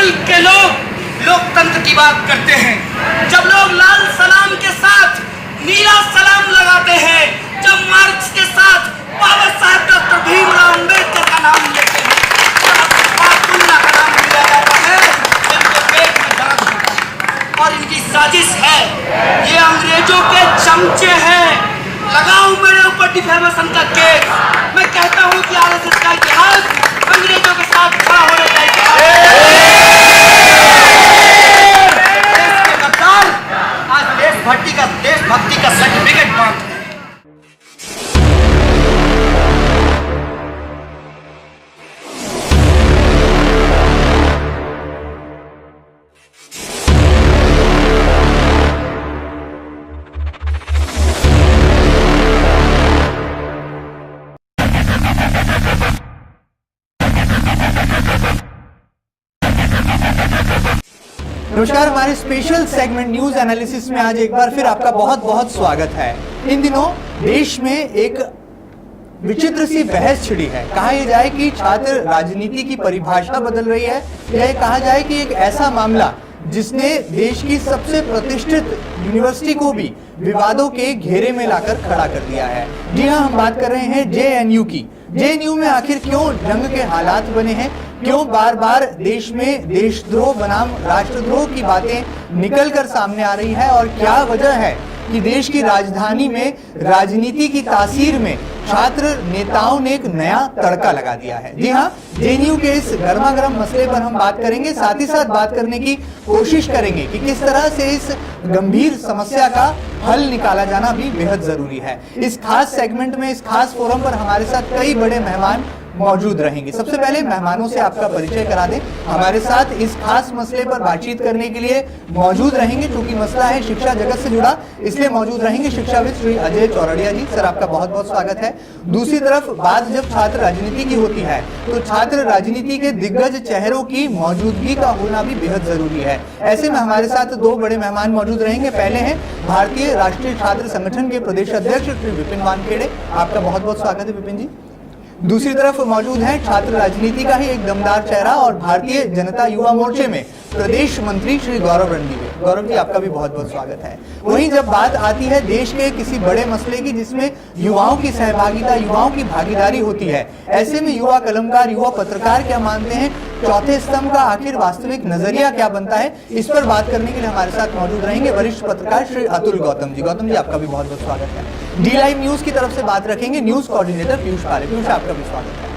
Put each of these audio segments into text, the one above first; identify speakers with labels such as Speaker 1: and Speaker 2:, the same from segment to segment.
Speaker 1: मुल्क के लोग लोकतंत्र की बात करते हैं, जब लोग लाल सलाम के साथ नीला सलाम लगाते हैं, जब मार्क्स के साथ बाबा साहब डॉक्टर भीमराव अम्बेडकर का नाम लेते हैं, अब्दुल्ला का नाम लिया जाता है, इनके पेट में दर्द होता है और इनकी साजिश है। ये अंग्रेजों के चमचे हैं। लगाओ मेरे ऊपर डिफेमेशन का केस। मैं कहता हूँ कि आरएसएस का इतिहास अंग्रेजों के साथ खड़ा होने का इतिहास है। देश के गद्दार आज देशभक्ति का सर्टिफिकेट बांटते हैं।
Speaker 2: नमस्कार, हमारे स्पेशल सेगमेंट न्यूज एनालिसिस में आज एक बार फिर आपका बहुत बहुत स्वागत है। इन दिनों देश में एक विचित्र सी बहस छिड़ी है। कहा यह जाए कि छात्र राजनीति की परिभाषा बदल रही है, या कहा जाए कि एक ऐसा मामला जिसने देश की सबसे प्रतिष्ठित यूनिवर्सिटी को भी विवादों के घेरे में लाकर खड़ा कर दिया है। जी हाँ, हम बात कर रहे हैं जेएनयू की। जेएनयू में आखिर क्यों जंग के हालात बने हैं, क्यों बार बार देश में देशद्रोह बनाम राष्ट्रद्रोह की बातें निकल कर सामने आ रही है, और क्या वजह है कि देश की राजधानी में राजनीति की तासीर में छात्र नेताओं ने एक नया तड़का लगा दिया है। जी हाँ, जेएनयू के इस गर्मा गर्म मसले पर हम बात करेंगे, साथ ही साथ बात करने की कोशिश करेंगे कि किस तरह से इस गंभीर समस्या का हल निकाला जाना भी बेहद जरूरी है। इस खास सेगमेंट में, इस खास फोरम पर हमारे साथ कई बड़े मेहमान मौजूद रहेंगे। सबसे पहले मेहमानों से आपका परिचय करा दें। हमारे साथ इस खास मसले पर बातचीत करने के लिए मौजूद रहेंगे, क्योंकि मसला है शिक्षा जगत से जुड़ा, इसलिए मौजूद रहेंगे शिक्षाविद श्री अजय चौरड़िया जी। सर, आपका बहुत बहुत स्वागत है। दूसरी तरफ बात जब छात्र राजनीति की होती है, तो छात्र राजनीति के दिग्गज चेहरों की मौजूदगी का होना भी बेहद जरूरी है। ऐसे में हमारे साथ दो बड़े मेहमान मौजूद रहेंगे। पहले हैं भारतीय राष्ट्रीय छात्र संगठन के प्रदेश अध्यक्ष श्री विपिन वानखेड़े। आपका बहुत बहुत स्वागत है विपिन जी। दूसरी तरफ मौजूद है छात्र राजनीति का ही एक दमदार चेहरा और भारतीय जनता युवा मोर्चे में प्रदेश मंत्री श्री गौरव रणदीवे। गौरव जी, आपका भी बहुत बहुत स्वागत है। वहीं जब बात आती है देश के किसी बड़े मसले की जिसमें युवाओं की सहभागिता, युवाओं की भागीदारी होती है, ऐसे में युवा कलमकार, युवा पत्रकार क्या मानते हैं, चौथे स्तंभ का आखिर वास्तविक नजरिया क्या बनता है, इस पर बात करने के लिए हमारे साथ मौजूद रहेंगे वरिष्ठ पत्रकार श्री अतुल गौतम जी। गौतम जी, आपका भी बहुत बहुत स्वागत है। डी लाइव न्यूज की तरफ से बात रखेंगे न्यूज कोऑर्डिनेटर पीयूष पारे। पीयूष, आपका भी स्वागत है।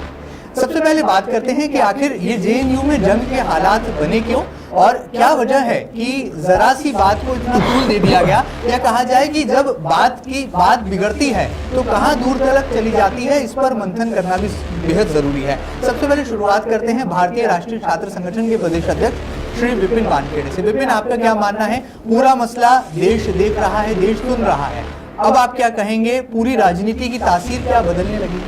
Speaker 2: सबसे पहले बात करते हैं कि आखिर ये जेएनयू में जंग के हालात बने क्यों, और क्या वजह है कि जरा सी बात को इतना तूल दे दिया गया, या कहा जाए कि जब बात बिगड़ती है तो कहां दूर तलक चली जाती है, इस पर मंथन करना भी बेहद जरूरी है। सबसे पहले शुरुआत करते हैं भारतीय राष्ट्रीय छात्र संगठन के प्रदेश अध्यक्ष श्री विपिन वानखेड़े से। विपिन, आपका क्या मानना है? पूरा मसला देश देख रहा है, देश सुन रहा है, अब आप क्या कहेंगे? पूरी राजनीति की तासीर क्या बदलने लगी?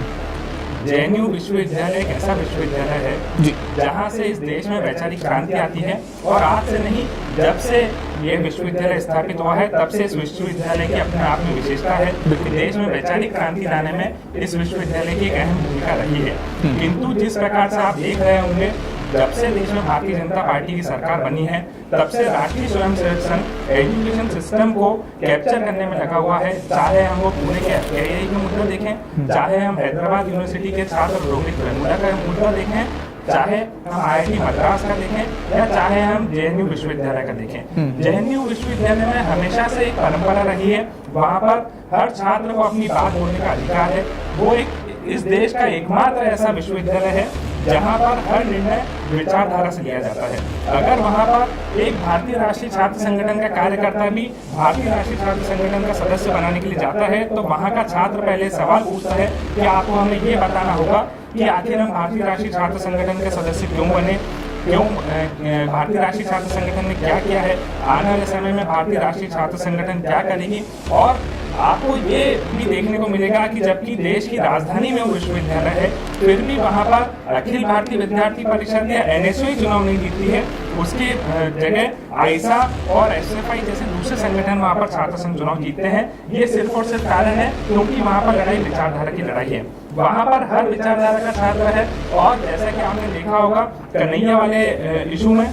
Speaker 3: जेएनयू विश्वविद्यालय एक ऐसा विश्वविद्यालय है जी, जहाँ से इस देश में वैचारिक क्रांति आती है, और आज से नहीं, जब से ये विश्वविद्यालय स्थापित हुआ है तब से इस विश्वविद्यालय की अपने आप में विशेषता है कि देश में वैचारिक क्रांति लाने में इस विश्वविद्यालय की एक अहम भूमिका रही है। किंतु जिस प्रकार से आप देख रहे होंगे, जब से देश में भारतीय जनता पार्टी की सरकार बनी है, तब से राष्ट्रीय स्वयंसेवक संघ एजुकेशन सिस्टम को कैप्चर करने में लगा हुआ है। चाहे हम वो पुणे के एफकेआई का मुद्दा देखें, चाहे हम हैदराबाद यूनिवर्सिटी के छात्र रोहित वेमुला का मुद्दा देखें, चाहे हम आईआईटी मद्रास का देखें, या चाहे हम जेएनयू विश्वविद्यालय का देखें। जेएनयू विश्वविद्यालय में हमेशा से एक परंपरा रही है, वहाँ पर हर छात्र को अपनी बात बोलने का अधिकार है। वो एक इस देश का एकमात्र ऐसा विश्वविद्यालय है जहाँ पर हर निर्णय विचारधारा से लिया जाता है। अगर वहाँ पर एक भारतीय राष्ट्रीय छात्र संगठन का कार्यकर्ता भी भारतीय राष्ट्रीय छात्र संगठन का सदस्य बनाने के लिए जाता है, तो वहाँ का छात्र पहले सवाल पूछता है कि आपको हमें ये बताना होगा कि आखिर हम भारतीय राष्ट्रीय छात्र संगठन के सदस्य क्यों बने, क्यों भारतीय राष्ट्रीय छात्र संगठन ने क्या किया है, आने वाले समय में भारतीय राष्ट्रीय छात्र संगठन क्या करेगी। और आपको ये भी देखने को मिलेगा कि जबकि देश की राजधानी में वो विश्वविद्यालय है, फिर भी वहाँ पर अखिल भारतीय विद्यार्थी परिषद या एनएसयू चुनाव नहीं जीतती है, उसके जगह आइसा और एसएफआई जैसे दूसरे संगठन वहाँ पर छात्र संघ चुनाव जीतते हैं। ये सिर्फ और सिर्फ कारण है क्योंकि वहाँ पर लड़ाई विचारधारा की लड़ाई है, वहाँ पर हर विचारधारा का छात्र है। और जैसा कि आपने देखा होगा कन्हैया वाले इशू में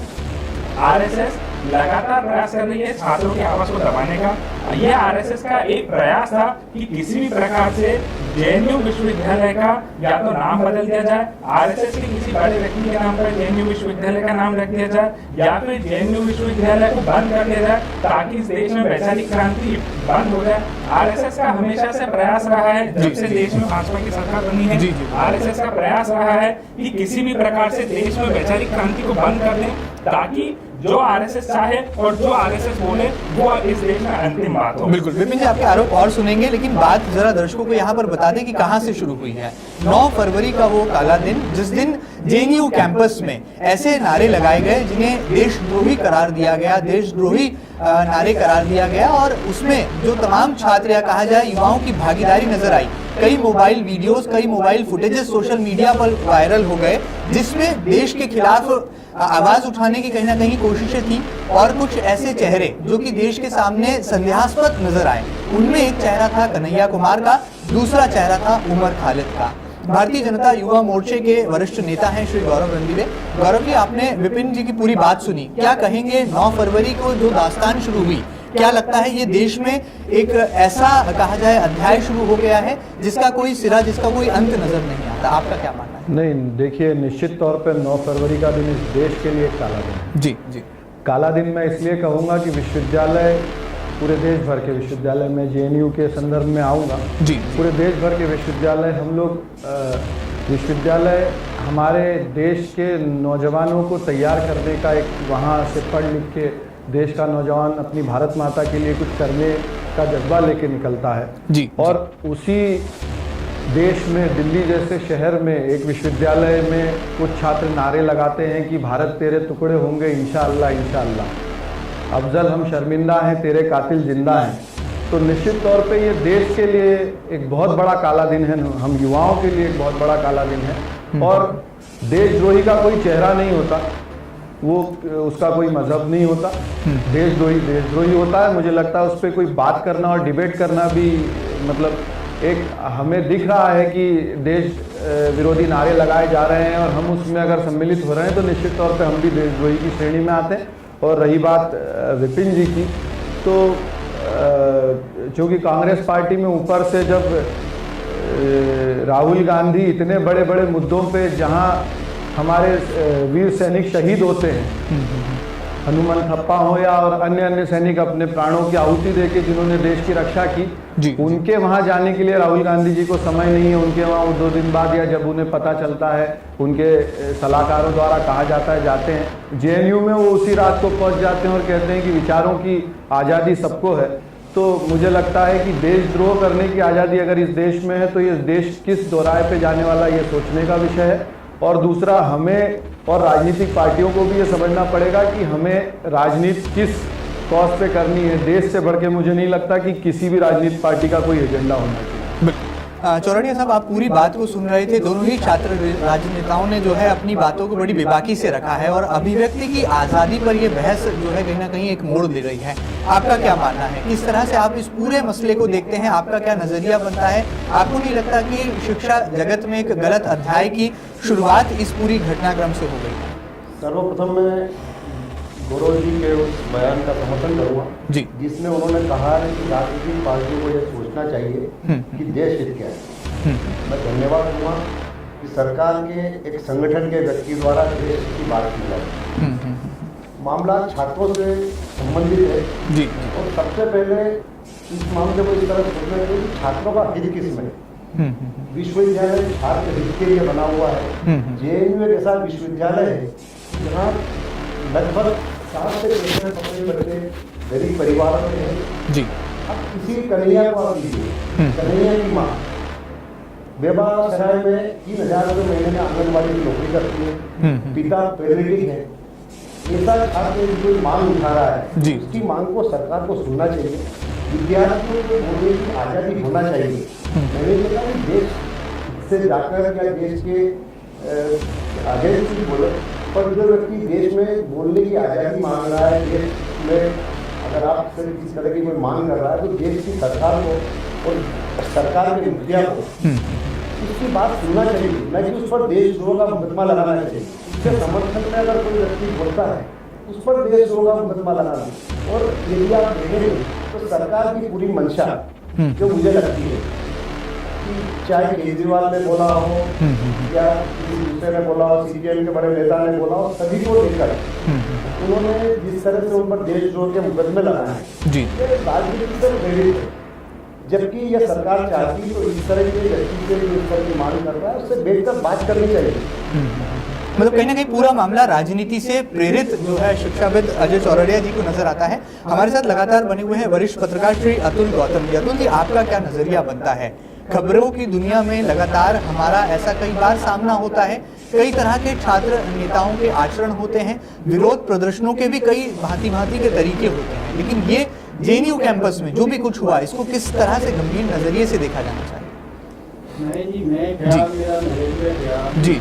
Speaker 3: आरएसएस लगातार प्रयास कर रही है छात्रों की आवाज को दबाने का। यह आरएसएस का एक प्रयास था कि किसी भी प्रकार से जेएनयू विश्वविद्यालय का या तो नाम बदल दिया जाए, आरएसएस के किसी बड़े व्यक्ति के नाम पर जेएनयू विश्वविद्यालय का नाम रख दिया जाए, या फिर जेएनयू विश्वविद्यालय को बंद कर दिया जाए ताकि इस देश में वैचारिक क्रांति बंद हो जाए। आरएसएस का हमेशा से प्रयास रहा है, जब से देश में भाजपा की सरकार बनी है, आरएसएस का प्रयास रहा है कि किसी भी प्रकार से देश में वैचारिक क्रांति को बंद कर दें ताकि जो आरएसएस चाहे और जो आरएसएस बोले वो इस देश में अंतिम बात हो।
Speaker 2: बिल्कुल विपिन जी, आपके आरोप और सुनेंगे, लेकिन बात जरा दर्शकों को यहाँ पर बता दें कि कहाँ से शुरू हुई है। 9 फरवरी का वो काला दिन जिस दिन जेएनयू कैंपस में ऐसे नारे लगाए गए जिन्हें देशद्रोही करार दिया गया, देशद्रोही नारे करार दिया गया, और उसमें जो तमाम छात्र या कहा जाए युवाओं की भागीदारी नजर आई। कई मोबाइल वीडियोस, कई मोबाइल फुटेजेस सोशल मीडिया पर वायरल हो गए जिसमें देश के खिलाफ आवाज उठाने की कहीं ना कहीं कोशिशें थी, और कुछ ऐसे चेहरे जो कि देश के सामने संदेहास्पद नजर आए। उनमें एक चेहरा था कन्हैया कुमार का, दूसरा चेहरा था उमर खालिद का। भारतीय जनता युवा मोर्चे के वरिष्ठ नेता हैं श्री गौरव रंधीवे। गौरव जी, आपने विपिन जी की पूरी बात सुनी, क्या कहेंगे 9 फरवरी को जो दास्तान शुरू हुई, क्या लगता है ये देश में एक ऐसा कहा जाए अध्याय शुरू हो गया है जिसका कोई सिरा, जिसका कोई अंत नजर नहीं आता? आपका क्या मानना है?
Speaker 4: नहीं, देखिए, निश्चित तौर पर 9 फरवरी का दिन इस देश के लिए काला दिन है।
Speaker 2: जी जी,
Speaker 4: काला दिन मैं इसलिए कहूँगा कि विश्वविद्यालय, पूरे देश भर के विश्वविद्यालय में जेएनयू के संदर्भ में आऊँगा जी, पूरे देश भर के विश्वविद्यालय, हम लोग विश्वविद्यालय हमारे देश के नौजवानों को तैयार करने का एक, वहाँ से पढ़ लिख के देश का नौजवान अपनी भारत माता के लिए कुछ करने का जज्बा लेके निकलता है जी। और उसी देश में, दिल्ली जैसे शहर में एक विश्वविद्यालय में कुछ छात्र नारे लगाते हैं कि भारत तेरे टुकड़े होंगे इंशाअल्लाह इंशाअल्लाह, अफजल हम शर्मिंदा हैं तेरे कातिल जिंदा हैं। तो निश्चित तौर पे ये देश के लिए एक बहुत बड़ा काला दिन है, हम युवाओं के लिए एक बहुत बड़ा काला दिन है। और देशद्रोही का कोई चेहरा नहीं होता, वो उसका कोई मजहब नहीं होता, देशद्रोही होता है। मुझे लगता है उस पर कोई बात करना और डिबेट करना भी, मतलब एक हमें दिख रहा है कि देश विरोधी नारे लगाए जा रहे हैं और हम उसमें अगर सम्मिलित हो रहे हैं तो निश्चित तौर पे हम भी देशद्रोही की श्रेणी में आते हैं। और रही बात विपिन जी की, तो चूँकि कांग्रेस पार्टी में ऊपर से जब राहुल गांधी इतने बड़े बड़े मुद्दों पे, जहां हमारे वीर सैनिक शहीद होते हैं, हनुमान थप्पा हो या और अन्य सैनिक अपने प्राणों की आहुति देके जिन्होंने देश की रक्षा की जी, उनके वहां जाने के लिए राहुल गांधी जी को समय नहीं है। उनके वहां 2 दिन बाद या जब उन्हें पता चलता है, उनके सलाहकारों द्वारा कहा जाता है जाते हैं। जेएनयू में वो उसी रात को पहुंच जाते हैं और कहते हैं कि विचारों की आज़ादी सबको है। तो मुझे लगता है कि देशद्रोह करने की आज़ादी अगर इस देश में है तो ये देश किस दोराहे पे जाने वाला, ये सोचने का विषय है। और दूसरा, हमें और राजनीतिक पार्टियों को भी ये समझना पड़ेगा कि हमें राजनीति किस कॉज पे करनी है। देश से बढ़ के मुझे नहीं लगता कि किसी भी राजनीतिक पार्टी का कोई एजेंडा होना चाहिए।
Speaker 2: चौरड़िया साहब, आप पूरी बात को सुन रहे थे। दोनों ही छात्र राजनेताओं ने जो है अपनी बातों को बड़ी बेबाकी से रखा है और अभिव्यक्ति की आज़ादी पर ये बहस जो है कहीं ना कहीं एक मोड़ ले रही है। आपका क्या मानना है, किस तरह से आप इस पूरे मसले को देखते हैं, आपका क्या नजरिया बनता है? आपको नहीं लगता कि शिक्षा जगत में एक गलत अध्याय की शुरुआत इस पूरी घटनाक्रम से हो गई?
Speaker 5: सर्वप्रथम मैं गौरव जी के उस बयान का समर्थन करूँगा जी, जिसमें उन्होंने कहा है कि राजनीतिक पार्टियों को यह सोचना चाहिए कि देश हित क्या है। मैं धन्यवाद दूंगा कि सरकार के एक संगठन के व्यक्ति द्वारा देश की बात की जाए। मामला छात्रों से संबंधित है जी, और सबसे पहले इस मामले को इस तरह सोचना चाहिए कि छात्रों का हित किसमें। विश्वविद्यालय छात्र हित के लिए बना हुआ है। जेएनयू एक ऐसा विश्वविद्यालय है जहाँ लगभग 7 से 6 बच्चे गरीब परिवारों में हैं जी। अब किसी कन्हैया को आप लीजिए, कन्हैया की माँ बेबासराय में 3,000 रुपये महीने में आंगनबाड़ी की नौकरी करती है, पिता पैरालिटिक है। ऐसा छात्र कोई मांग उठा रहा है जी, उसकी मांग को सरकार को सुनना चाहिए। विद्यार्थियों को बोलने की आज़ादी होना चाहिए। मैंने देखा कि देश से जाकर या देश के आगे से बोले, पर जो व्यक्ति देश में बोलने की आज़ादी मांग रहा है, देश में अगर आप किसी तरह की कोई मांग कर रहा है तो देश की सरकार को और सरकार के मुखिया को उसकी बात सुनना चाहिए, न कि उस पर देशद्रोह का मुकदमा लगाना चाहिए। उसके समर्थन में अगर कोई व्यक्ति बोलता है उस पर देशद्रोह का मुकदमा लगाना। और यदि आप देखेंगे तो सरकार की पूरी मंशा जो मुझे लगती है कि चाहे केजरीवाल ने बोला हो या किसी दूसरे ने बोला हो, सीपीएम के बड़े नेता ने बोला हो, सभी को लेकर उन्होंने जिस तरह से उन पर देशद्रोह के मुकदमे लगाए हैं, ये राजनीति से प्रेरित है। जबकि यह सरकार चाहती तो इस तरह के व्यक्ति के लिए इस तरह की मांग कर रहा है, उससे बेहतर बात करनी चाहिए।
Speaker 2: मतलब कहीं ना कहीं पूरा मामला राजनीति से प्रेरित जो है शिक्षाविद अजय चौरड़िया जी को नजर आता है। हमारे साथ लगातार बने हुए हैं वरिष्ठ पत्रकार श्री अतुल गौतम जी। अतुल जी, आपका क्या नजरिया बनता है? खबरों की दुनिया में लगातार हमारा ऐसा कई बार सामना होता है, कई तरह के छात्र नेताओं के आचरण होते हैं, विरोध प्रदर्शनों के भी कई भांति भांति के तरीके होते हैं, लेकिन ये जेएनयू कैंपस में जो भी कुछ हुआ, इसको किस तरह से गंभीर नजरिए से देखा जाना चाहिए? जी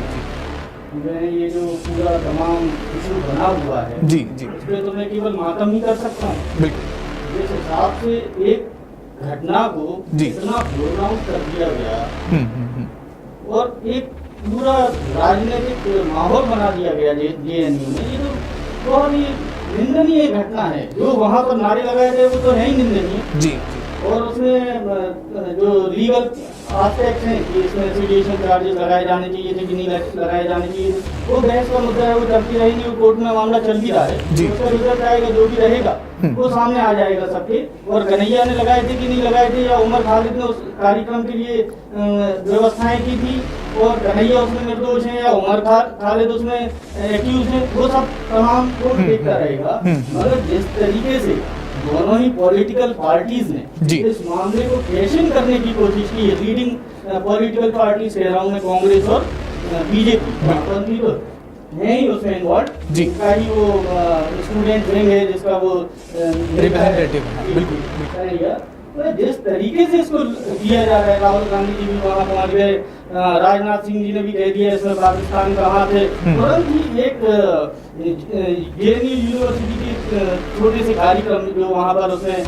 Speaker 6: ये जो पूरा तमाम इशू बना हुआ है
Speaker 2: जी जी,
Speaker 6: इस पे तो मैं केवल मातम ही कर सकता हूँ।
Speaker 2: बिल्कुल।
Speaker 6: जिस हिसाब से एक घटना को इतना प्रोग्राम कर दिया गया और एक पूरा राजनीतिक माहौल बना दिया गया जेएनयू में, ये तो बहुत ही निंदनीय घटना है। जो वहाँ पर नारे लगाए गए वो तो है ही निंदनीय
Speaker 2: जी।
Speaker 6: और उसमें जो लीगल आस्पेक्ट हैं कि इसमें सीडिएशन चार्जेस लगाए जाने चाहिए थे कि नहीं लगाए जाने चाहिए, वो बहस का मुद्दा है, वो चलती रहेगी, वो कोर्ट में मामला चल भी रहा है, उसका रिजल्ट आएगा, जो भी रहेगा वो सामने आ जाएगा सबके। और कन्हैया ने लगाए थे कि नहीं लगाए थे, या उमर खालिद ने उस कार्यक्रम के लिए व्यवस्थाएं की थी और कन्हैया उसमें निर्दोष है या उमर खालिद उसमें एक्यूज है, वो सब तमाम कोर्ट देखता रहेगा। मगर जिस तरीके से दोनों ही पॉलिटिकल पार्टीज ने इस मामले को कैशन करने की कोशिश की है, लीडिंग पॉलिटिकल पार्टी कह रहा हूँ मैं, कांग्रेस और बीजेपी तो है ही उसमें इन्वॉल्व, जिसका ही वो स्टूडेंट विंग है, जिसका वो
Speaker 2: रिप्रेजेंटेटिव है। बिल्कुल।
Speaker 6: जिस तरीके से इसको किया जा रहा है, राहुल गांधी जी भी वहाँ पहुँच गए, राजनाथ सिंह जी ने भी कह दिया इसमें पाकिस्तान कहाँ थे। तुरंत ही एक जेएनयू यूनिवर्सिटी के छोटे से कार्यक्रम जो वहाँ पर उसमें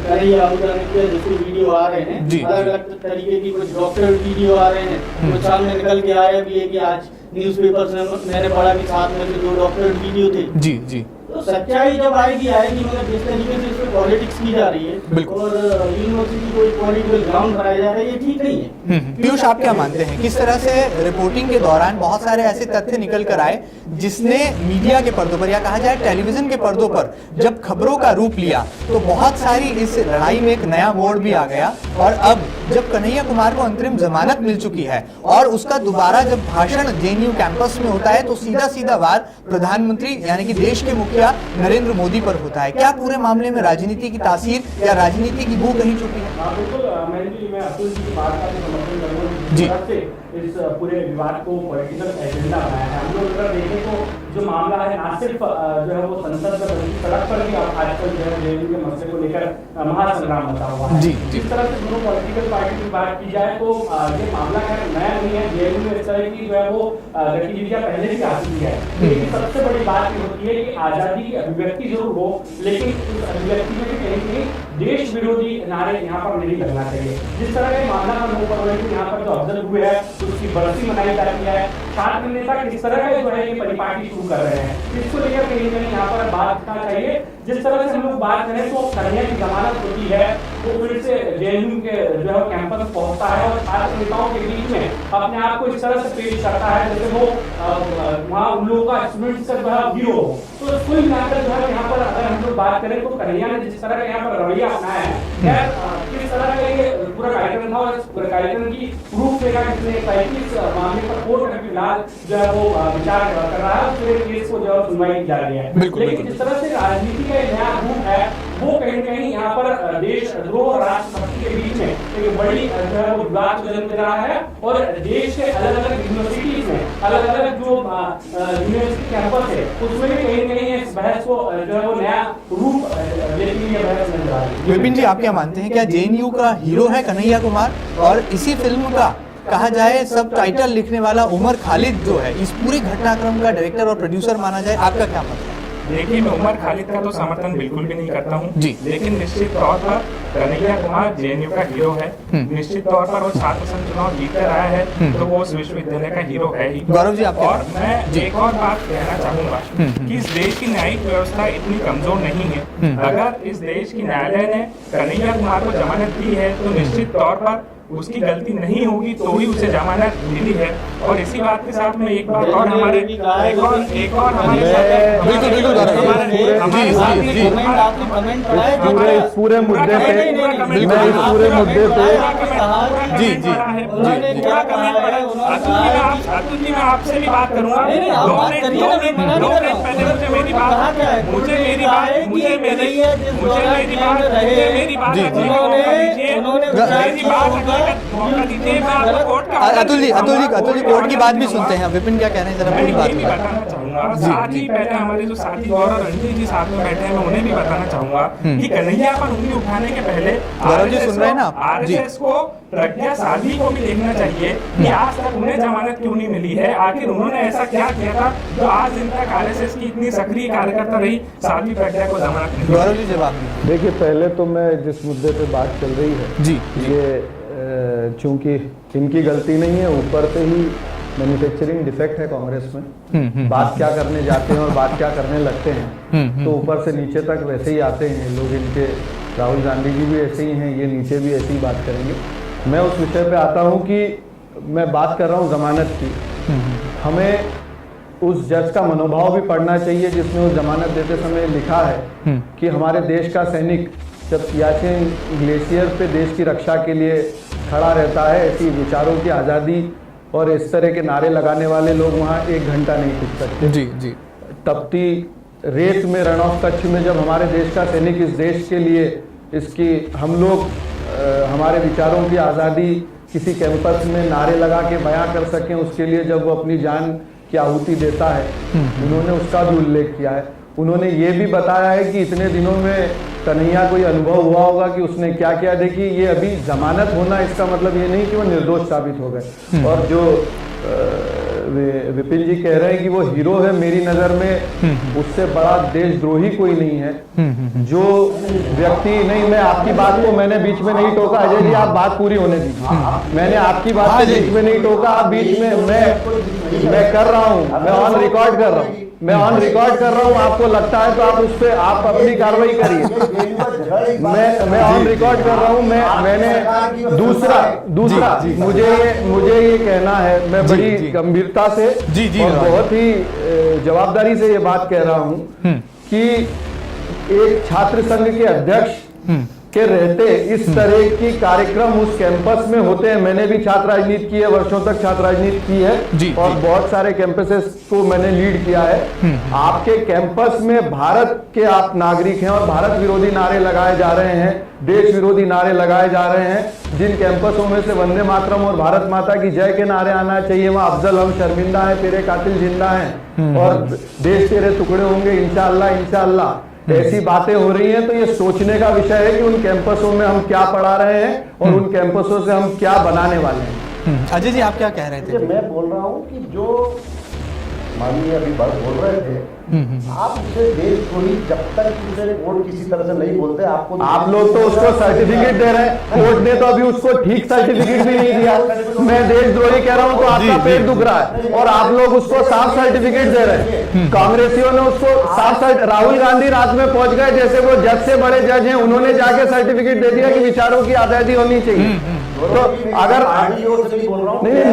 Speaker 6: जिसके वीडियो आ रहे हैं, अलग अलग तरीके की, कुछ डॉक्टर वीडियो आ रहे हैं, कुछ सामने निकल के आया भी है कि आज न्यूज़पेपर से मैंने पढ़ा कि साथ में से 2 डॉक्टर वीडियो थे।
Speaker 2: जी जी।
Speaker 6: तो सच्चाई जब आएगी मगर जिस तरीके से इसमें पॉलिटिक्स की जा रही है और यूनिवर्सिटी को एक पॉलिटिकल ग्राउंड बनाया जा रहा है, ये ठीक नहीं है।
Speaker 2: पीयूष, आप क्या मानते हैं किस तरह से रिपोर्टिंग के दौरान बहुत सारे ऐसे तथ्य निकल कर आए जिसने मीडिया के पर्दों पर या कहा जाए टेलीविजन के पर्दों पर जब खबरों का रूप लिया तो बहुत सारी इस लड़ाई में एक नया मोड़ भी आ गया। और अब जब कन्हैया कुमार को अंतरिम जमानत मिल चुकी है और उसका दोबारा जब भाषण जेएनयू कैंपस में होता है तो सीधा सीधा वार प्रधानमंत्री यानी कि देश के मुखिया नरेंद्र मोदी पर होता है। क्या पूरे मामले में राजनीति की तासीर या राजनीति की बू कहीं चुकी है?
Speaker 3: बिल्कुल, मैं अतुल जी की बात का समर्थन करूंगा। इस पूरे विवाद को पॉलिटिकल एजेंडा बनाया है। हम लोग अगर देखें तो जो मामला है ना सिर्फ जो है वो संसद में बल्कि सड़क पर भी आजकल जो है जेएनयू के मसले को लेकर महासंग्राम बता हुआ है। जिस तरह से दोनों पॉलिटिकल पार्टी की बात की जाए तो ये मामला खैर नया नहीं है। जेएनयू में इस तरह की जो है वो गतिविधियां पहले भी आ चुकी है, लेकिन सबसे बड़ी बात ये होती है कि आजादी की अभिव्यक्ति जरूर हो, लेकिन उस अभिव्यक्ति में भी कहीं कहीं देश विरोधी नारे यहाँ पर नहीं लगना चाहिए। जिस तरह का मामला हम यहाँ पर जो ऑब्जर्व हुए है उसकी बरसी मनाई जाती है, छात्र नेता किस तरह का जो है ये परिपाटी शुरू कर रहे हैं, इसको लेकर कहीं कहीं यहाँ पर बात करना चाहिए। जिस तरह से हम लोग बात करें तो कन्हैया की जमानत होती है, वो फिर से जेएनयू के जो है कैंपस पहुंचता है और छात्र नेताओं के बीच में अपने आप को इस तरह से पेश करता है जैसे वो वहाँ उन लोगों का स्टूडेंट से जो है वीडियो हो। तो कुल मिलाकर जो है यहाँ पर अगर हम लोग बात करें तो कन्हैया ने जिस तरह का यहाँ पर रवैया अपनाया है, किस तरह का ये पूरा कार्यक्रम था और इस पूरे कार्यक्रम की प्रूफ देगा किसने 35 मामले पर कोर्ट में फिलहाल जो है वो विचार कर रहा है, पूरे केस को जो है सुनवाई की जा रही है। लेकिन जिस तरह से राजनीति का नया रूप है वो कहीं कहीं यहाँ पर देशद्रोह और राष्ट्रभक्ति के बीच में एक बड़ी जो है वो विवाद को जन्म दे रहा है और देश के अलग अलग यूनिवर्सिटीज में अलग अलग जो यूनिवर्सिटी कैंपस है उसमें भी कहीं कहीं इस बहस को जो है वो नया रूप लेती हुई बहस नजर आ रही है।
Speaker 2: विपिन जी, आप क्या मानते हैं, क्या जेएनयू का हीरो है कन्हैया कुमार और इसी फिल्म का कहा जाए सब टाइटल लिखने वाला उमर खालिद जो है इस पूरे घटनाक्रम का डायरेक्टर और प्रोड्यूसर माना जाए? आपका क्या मत है?
Speaker 3: देखिए, मैं उमर खालिद का तो समर्थन बिल्कुल भी नहीं करता हूँ, लेकिन निश्चित तौर पर कन्हैया कुमार जेएनयू का हीरो है। निश्चित तौर पर वो छात्र संघ चुनाव जीत कर आया है, तो वो उस विश्वविद्यालय का हीरो है ही।
Speaker 2: गौरव जी, आप
Speaker 3: और मैं एक और बात कहना चाहूंगा कि इस देश की न्यायिक व्यवस्था इतनी कमजोर नहीं है। अगर इस देश की न्यायालय ने कन्हैया कुमार को जमानत दी है तो निश्चित तौर पर उसकी गलती नहीं होगी, तो ही उसे जमानत मिली है। और इसी बात के साथ में एक बात और हमारे
Speaker 4: पूरे मुद्दे पे
Speaker 3: अतुल जी, मैं आपसे भी बात करूंगा।
Speaker 2: अतुल जी कोर्ट की बात भी सुनते हैं। विपिन क्या कह रहे हैं, जरा अपनी बात
Speaker 3: बताना चाहूंगा। साथ ही पहले हमारे जो साथी गौरव रणजीत जी साथ में बैठे हैं, मैं उन्हें भी बताना चाहूंगा कि कन्हैया पर उंगली उठाने के पहले
Speaker 2: गौरव जी सुन रहे हैं ना,
Speaker 3: आरएसएस को प्रज्ञा साध्वी को भी देखना चाहिए कि आज तक उन्हें जमानत क्यों नहीं मिली है। आखिर उन्होंने ऐसा क्या किया था जो आज दिन तक आरएसएस की इतनी सक्रिय कार्यकर्ता रही, साध्वी प्रज्ञा को जमानत मिली।
Speaker 2: गौरव जी जवाब
Speaker 4: देखिए, पहले तो मैं जिस मुद्दे पे बात चल रही है ये चूंकि इनकी गलती नहीं है, ऊपर से ही मैन्युफैक्चरिंग डिफेक्ट है कांग्रेस में। बात क्या करने जाते हैं और बात क्या करने लगते हैं तो ऊपर से नीचे तक वैसे ही आते हैं लोग। इनके राहुल गांधी जी भी ऐसे ही हैं, ये नीचे भी ऐसे ही बात करेंगे। मैं उस विषय पे आता हूं कि मैं बात कर रहा हूं जमानत की। हमें उस जज का मनोभाव भी पढ़ना चाहिए जिसने उस जमानत देते समय लिखा है कि हमारे देश का सैनिक जब सियाचिन ग्लेशियर पे देश की रक्षा के लिए खड़ा रहता है, ऐसी विचारों की आज़ादी और इस तरह के नारे लगाने वाले लोग वहाँ 1 घंटा नहीं टिक सकते।
Speaker 2: जी
Speaker 4: तपती रेत में रण ऑफ कच्छ में जब हमारे देश का सैनिक इस देश के लिए इसकी हम लोग हमारे विचारों की आज़ादी किसी कैंपस में नारे लगा के बयां कर सकें, उसके लिए जब वो अपनी जान की आहुति देता है, उन्होंने उसका भी उल्लेख किया है। उन्होंने ये भी बताया है कि इतने दिनों में कन्हैया को ये अनुभव हुआ होगा कि उसने क्या किया। देखिए, ये अभी जमानत होना इसका मतलब ये नहीं कि वो निर्दोष साबित हो गए। और जो विपिन जी कह रहे हैं कि वो हीरो है, मेरी नज़र में उससे बड़ा देशद्रोही कोई नहीं है। जो व्यक्ति नहीं, मैं आपकी बात को मैंने बीच में नहीं टोका। अजय जी, आप बात पूरी होने दीजिए। मैंने आपकी बात को बीच में नहीं टोका। आप बीच में मैं कर रहा हूँ, मैं ऑन रिकॉर्ड कर रहा हूँ, आपको लगता है तो आप उस पर आप अपनी कार्रवाई करिए। मैं ऑन रिकॉर्ड कर रहा हूँ। मैंने दूसरा मुझे ये कहना है, मैं बड़ी गंभीरता से और बहुत ही जवाबदारी से ये बात कह रहा हूँ कि एक छात्र संघ के अध्यक्ष के रहते इस तरह की कार्यक्रम उस कैंपस में होते हैं। मैंने भी छात्र राजनीति की है, वर्षों तक छात्र राजनीति की है और बहुत सारे कैंपसेस को मैंने लीड किया है। आपके कैंपस में भारत के आप नागरिक हैं और भारत विरोधी नारे लगाए जा रहे हैं, देश विरोधी नारे लगाए जा रहे हैं। जिन कैंपसों में से वंदे मातरम और भारत माता की जय के नारे आना चाहिए, वहाँ अफजल हम शर्मिंदा है, तेरे कातिल जिंदा हैं और देश तेरे टुकड़े होंगे इंशाअल्लाह इंशाअल्लाह, ऐसी बातें हो रही हैं। तो ये सोचने का विषय है कि उन कैंपसों में हम क्या पढ़ा रहे हैं और उन कैंपसों से हम क्या बनाने वाले हैं।
Speaker 2: अजय जी, आप क्या कह रहे थे?
Speaker 5: मैं बोल रहा हूँ कि जो माननीय अभी बात बोल रहे थे, आप उसे देशद्रोही जब तक उसे कोर्ट किसी तरह से नहीं बोलते,
Speaker 4: आप लोग तो उसको सर्टिफिकेट दे रहे हैं। कोर्ट ने तो अभी उसको ठीक सर्टिफिकेट भी नहीं दिया। मैं देशद्रोही कह रहा हूं तो आपका पेट दुख रहा है और आप लोग उसको साफ सर्टिफिकेट दे रहे हैं। कांग्रेसियों ने उसको साफ राहुल गांधी रात में पहुंच गए, जैसे वो जज से बड़े जज हैं, उन्होंने जाके सर्टिफिकेट दे दिया कि विचारों की आजादी होनी चाहिए। तो अगर नहीं,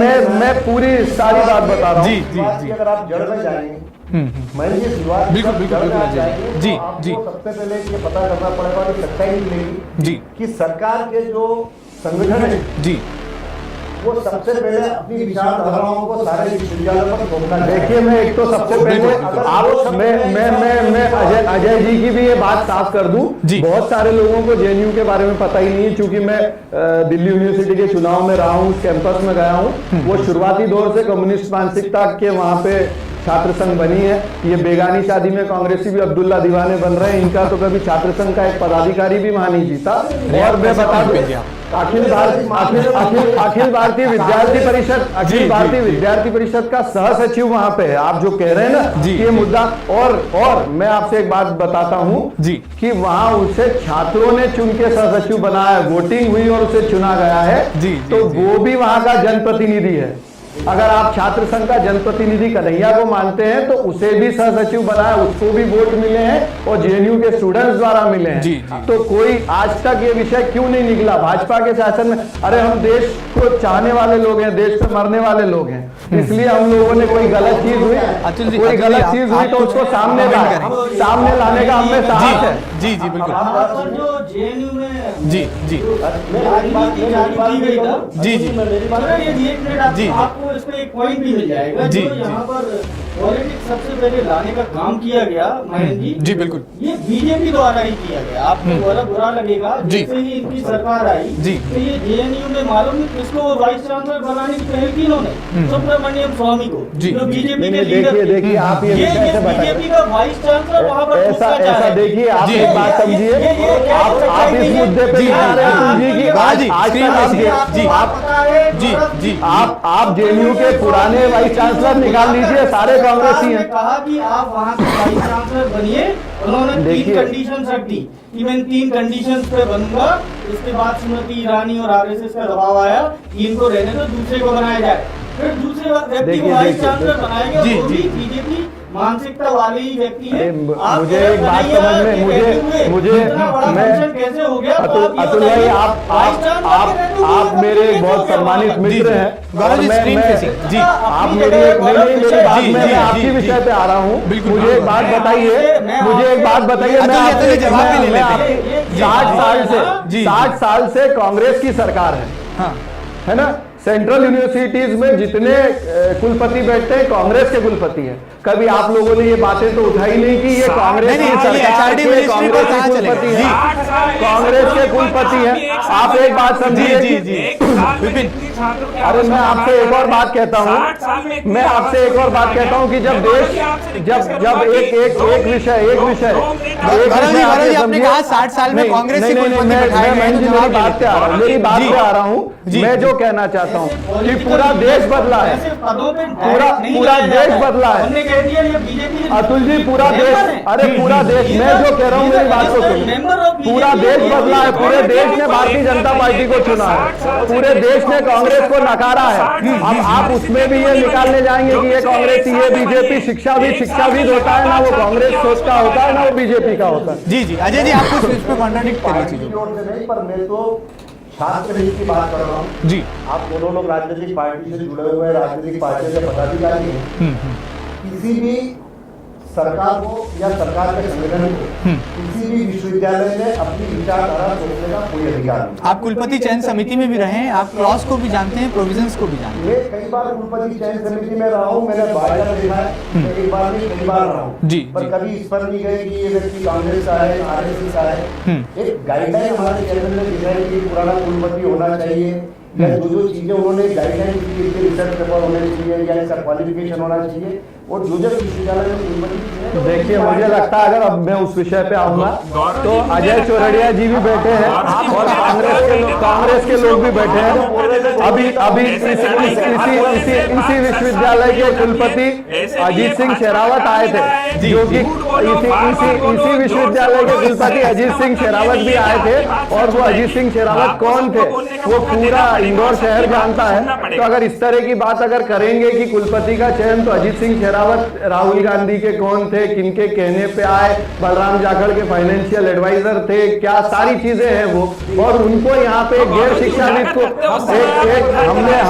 Speaker 4: मैं पूरी सारी बात बता रहा हूँ।
Speaker 5: अगर आप जड़ में जाएंगे, मैं ये
Speaker 2: बिल्कुल
Speaker 5: सबसे पहले ये पता करना पड़ेगा कि सच्चाई मिलेगी कि सरकार के जो संगठन है वो सबसे पहले अपनी विचारधाराओं को सारे विश्वविद्यालयों पर थोपना।
Speaker 4: देखिए, मैं एक तो सबसे पहले आप मैं अजय जी की भी ये बात साफ कर दूं। बहुत सारे लोगों को जेएनयू के बारे में पता ही नहीं है, क्योंकि मैं दिल्ली यूनिवर्सिटी के चुनाव में रहा हूँ, उस कैंपस में गया हूँ। वो शुरुआती दौर से कम्युनिस्ट मानसिकता के वहाँ पे छात्र संघ बनी है। ये बेगानी शादी में कांग्रेसी भी अब्दुल्ला दीवाने बन रहे हैं। इनका तो कभी छात्र संघ का एक पदाधिकारी भी वहां नहीं जीता। और मैं बता दूं, अखिल भारतीय विद्यार्थी परिषद का सह सचिव वहां पे है। आप जो कह रहे हैं ना कि ये मुद्दा, और मैं आपसे एक बात बताता हूं कि वहां उसे छात्रों ने चुन के सह सचिव बनाया, वोटिंग हुई और उसे चुना गया है, तो वो भी वहां का जनप्रतिनिधि है। अगर आप छात्र संघ का जनप्रतिनिधि कन्हैया को मानते हैं तो उसे भी सह सचिव बनाया, उसको भी वोट मिले हैं और जेएनयू के स्टूडेंट्स द्वारा मिले हैं। तो कोई आज तक ये विषय क्यों नहीं निकला भाजपा के शासन में? अरे हम देश को चाहने वाले लोग हैं, देश पे मरने वाले लोग हैं, इसलिए हम लोगों ने कोई गलत चीज हुई तो उसको सामने लाने का हमें साहस है।
Speaker 2: जी बिल्कुल।
Speaker 6: जो जेएनयू में
Speaker 2: जी
Speaker 6: आपको इसमें एक पॉइंट भी मिल जाएगा। जो यहाँ पर पॉलिटिक्स सबसे पहले लाने का काम किया गया महेंद्र जी
Speaker 2: बिल्कुल,
Speaker 6: ये बीजेपी द्वारा ही किया गया। आपको बुरा लगेगा, जैसे ही इनकी सरकार आई तो ये जेएनयू में मालूम नहीं किसको वाइस चांसलर बनाने की पहल की इन्होंने, सुब्रमण्यम स्वामी को, जो बीजेपी के लीडर।
Speaker 4: देखिए आप ये
Speaker 6: बीजेपी का वाइस चांसलर वहाँ पर
Speaker 4: ऐसा देखिए, आप एक बात समझिए, आप इस मुद्दे पे आप जेएनयू के पुराने वाइस चांसलर निकाल लीजिए, सारे कांग्रेसी हैं।
Speaker 6: कहा कि आप वहां से वाइस चांसलर बनिए, उन्होंने 3 कंडीशन रख दी कि मैं 3 कंडीशन पे बनूंगा। इसके बाद स्मृति ईरानी और आरएसएस का दबाव आया कि इनको रहने दो, दूसरे को बनाया जाए। फिर दूसरे व्यक्ति को वाइस चांसलर बनाएंगे, वो भी बीजेपी मानसिकता वाले ही व्यक्ति है।
Speaker 4: मुझे एक बात समझ में
Speaker 6: कैसे हो गया?
Speaker 4: अतुल भाई, आप मेरे बहुत सम्मानित मित्र हैं।
Speaker 2: गौरव जी,
Speaker 4: आप मेरी बात में आपकी विषय पे आ रहा हूँ। मुझे एक बात बताइए, मैं जवाब भी ले लेते। 60 साल से कांग्रेस की सरकार है ना? सेंट्रल यूनिवर्सिटीज में जितने कुलपति बैठते हैं कांग्रेस के कुलपति हैं। कभी आप लोगों ने ये बातें तो उठाई नहीं कि ये कांग्रेस की सरकार के कुलपति है, कांग्रेस के कुलपति हैं। आप एक बात समझिए, अरे मैं आपसे एक और बात कहता हूँ, कि जब देश जब एक विषय
Speaker 2: आपने कहा 60 साल में कांग्रेस से
Speaker 4: मेरी बात पे आ रहा हूँ। मैं जो कहना चाहता हूँ कि पूरा देश बदला है, पूरा देश बदला है अतुल जी, पूरा देश, अरे पूरा देश, मैं जो कह रहा हूँ मेरी बात को सुनिए, पूरा देश बदला है। पूरे देश ने भारतीय जनता पार्टी को चुना है, पूरे देश ने कांग्रेस को नकारा है। अब आप उसमें भी ये निकालने जाएंगे कि ये कांग्रेस, ये बीजेपी, शिक्षाविद होता है ना, वो कांग्रेस सोच का होता है ना, वो बीजेपी का होता है।
Speaker 2: जी अजय जी, आपको इस पे कॉन्ट्राडिक्ट करिए चीजों
Speaker 5: पर मैं तो छात्र हित की बात कर रहा हूँ। आप दोनों लोग राजनीतिक पार्टी से जुड़े हुए, राजनीतिक पार्टी के पदाधिकारी हैं। किसी भी सरकार को या सरकार के संगठन को किसी भी विश्वविद्यालय में अपनी विचारधारा सोचने का कोई अधिकार नहीं।
Speaker 2: आप कुलपति चयन समिति में भी रहे हैं, आप क्लॉज को भी जानते हैं, प्रोविजंस को भी जानते हैं।
Speaker 5: मैं कई बार कुलपति चयन समिति में रहा हूँ, मैंने बायोडाटा देखा है, एक बार नहीं कई बार रहा हूँ, पर कभी इस पर नहीं गए कि ये व्यक्ति कांग्रेस का है, आरएसएस का है। एक गाइडलाइन हमारे चैनल में दिखा है कि पुराना कुलपति होना चाहिए, या जो चीजें उन्होंने गाइडलाइन रिसर्च पेपर होने चाहिए, या इसका क्वालिफिकेशन होना चाहिए, और जो विश्वविद्यालय में कुलपति।
Speaker 4: देखिए, मुझे लगता है अगर अब मैं उस विषय पे आऊंगा तो अजय चौरड़िया जी भी बैठे हैं और कांग्रेस के लोग भी बैठे हैं। अभी इसी विश्वविद्यालय के कुलपति अजीत सिंह शेरावत आए थे, जो कि इसी विश्वविद्यालय के कुलपति अजीत सिंह शेरावत भी आए थे। और वो अजीत सिंह शेरावत कौन थे, वो पूरा इंदौर शहर जानता है। तो अगर इस तरह की बात अगर करेंगे कि कुलपति का चयन, तो अजीत सिंह शेरावत राहुल गांधी के कौन थे, किनके कहने पे आए, बलराम जाखड़ के फाइनेंशियल एडवाइजर थे, क्या सारी चीजें हैं वो। और उनको यहाँ पे गैर शिक्षाविद को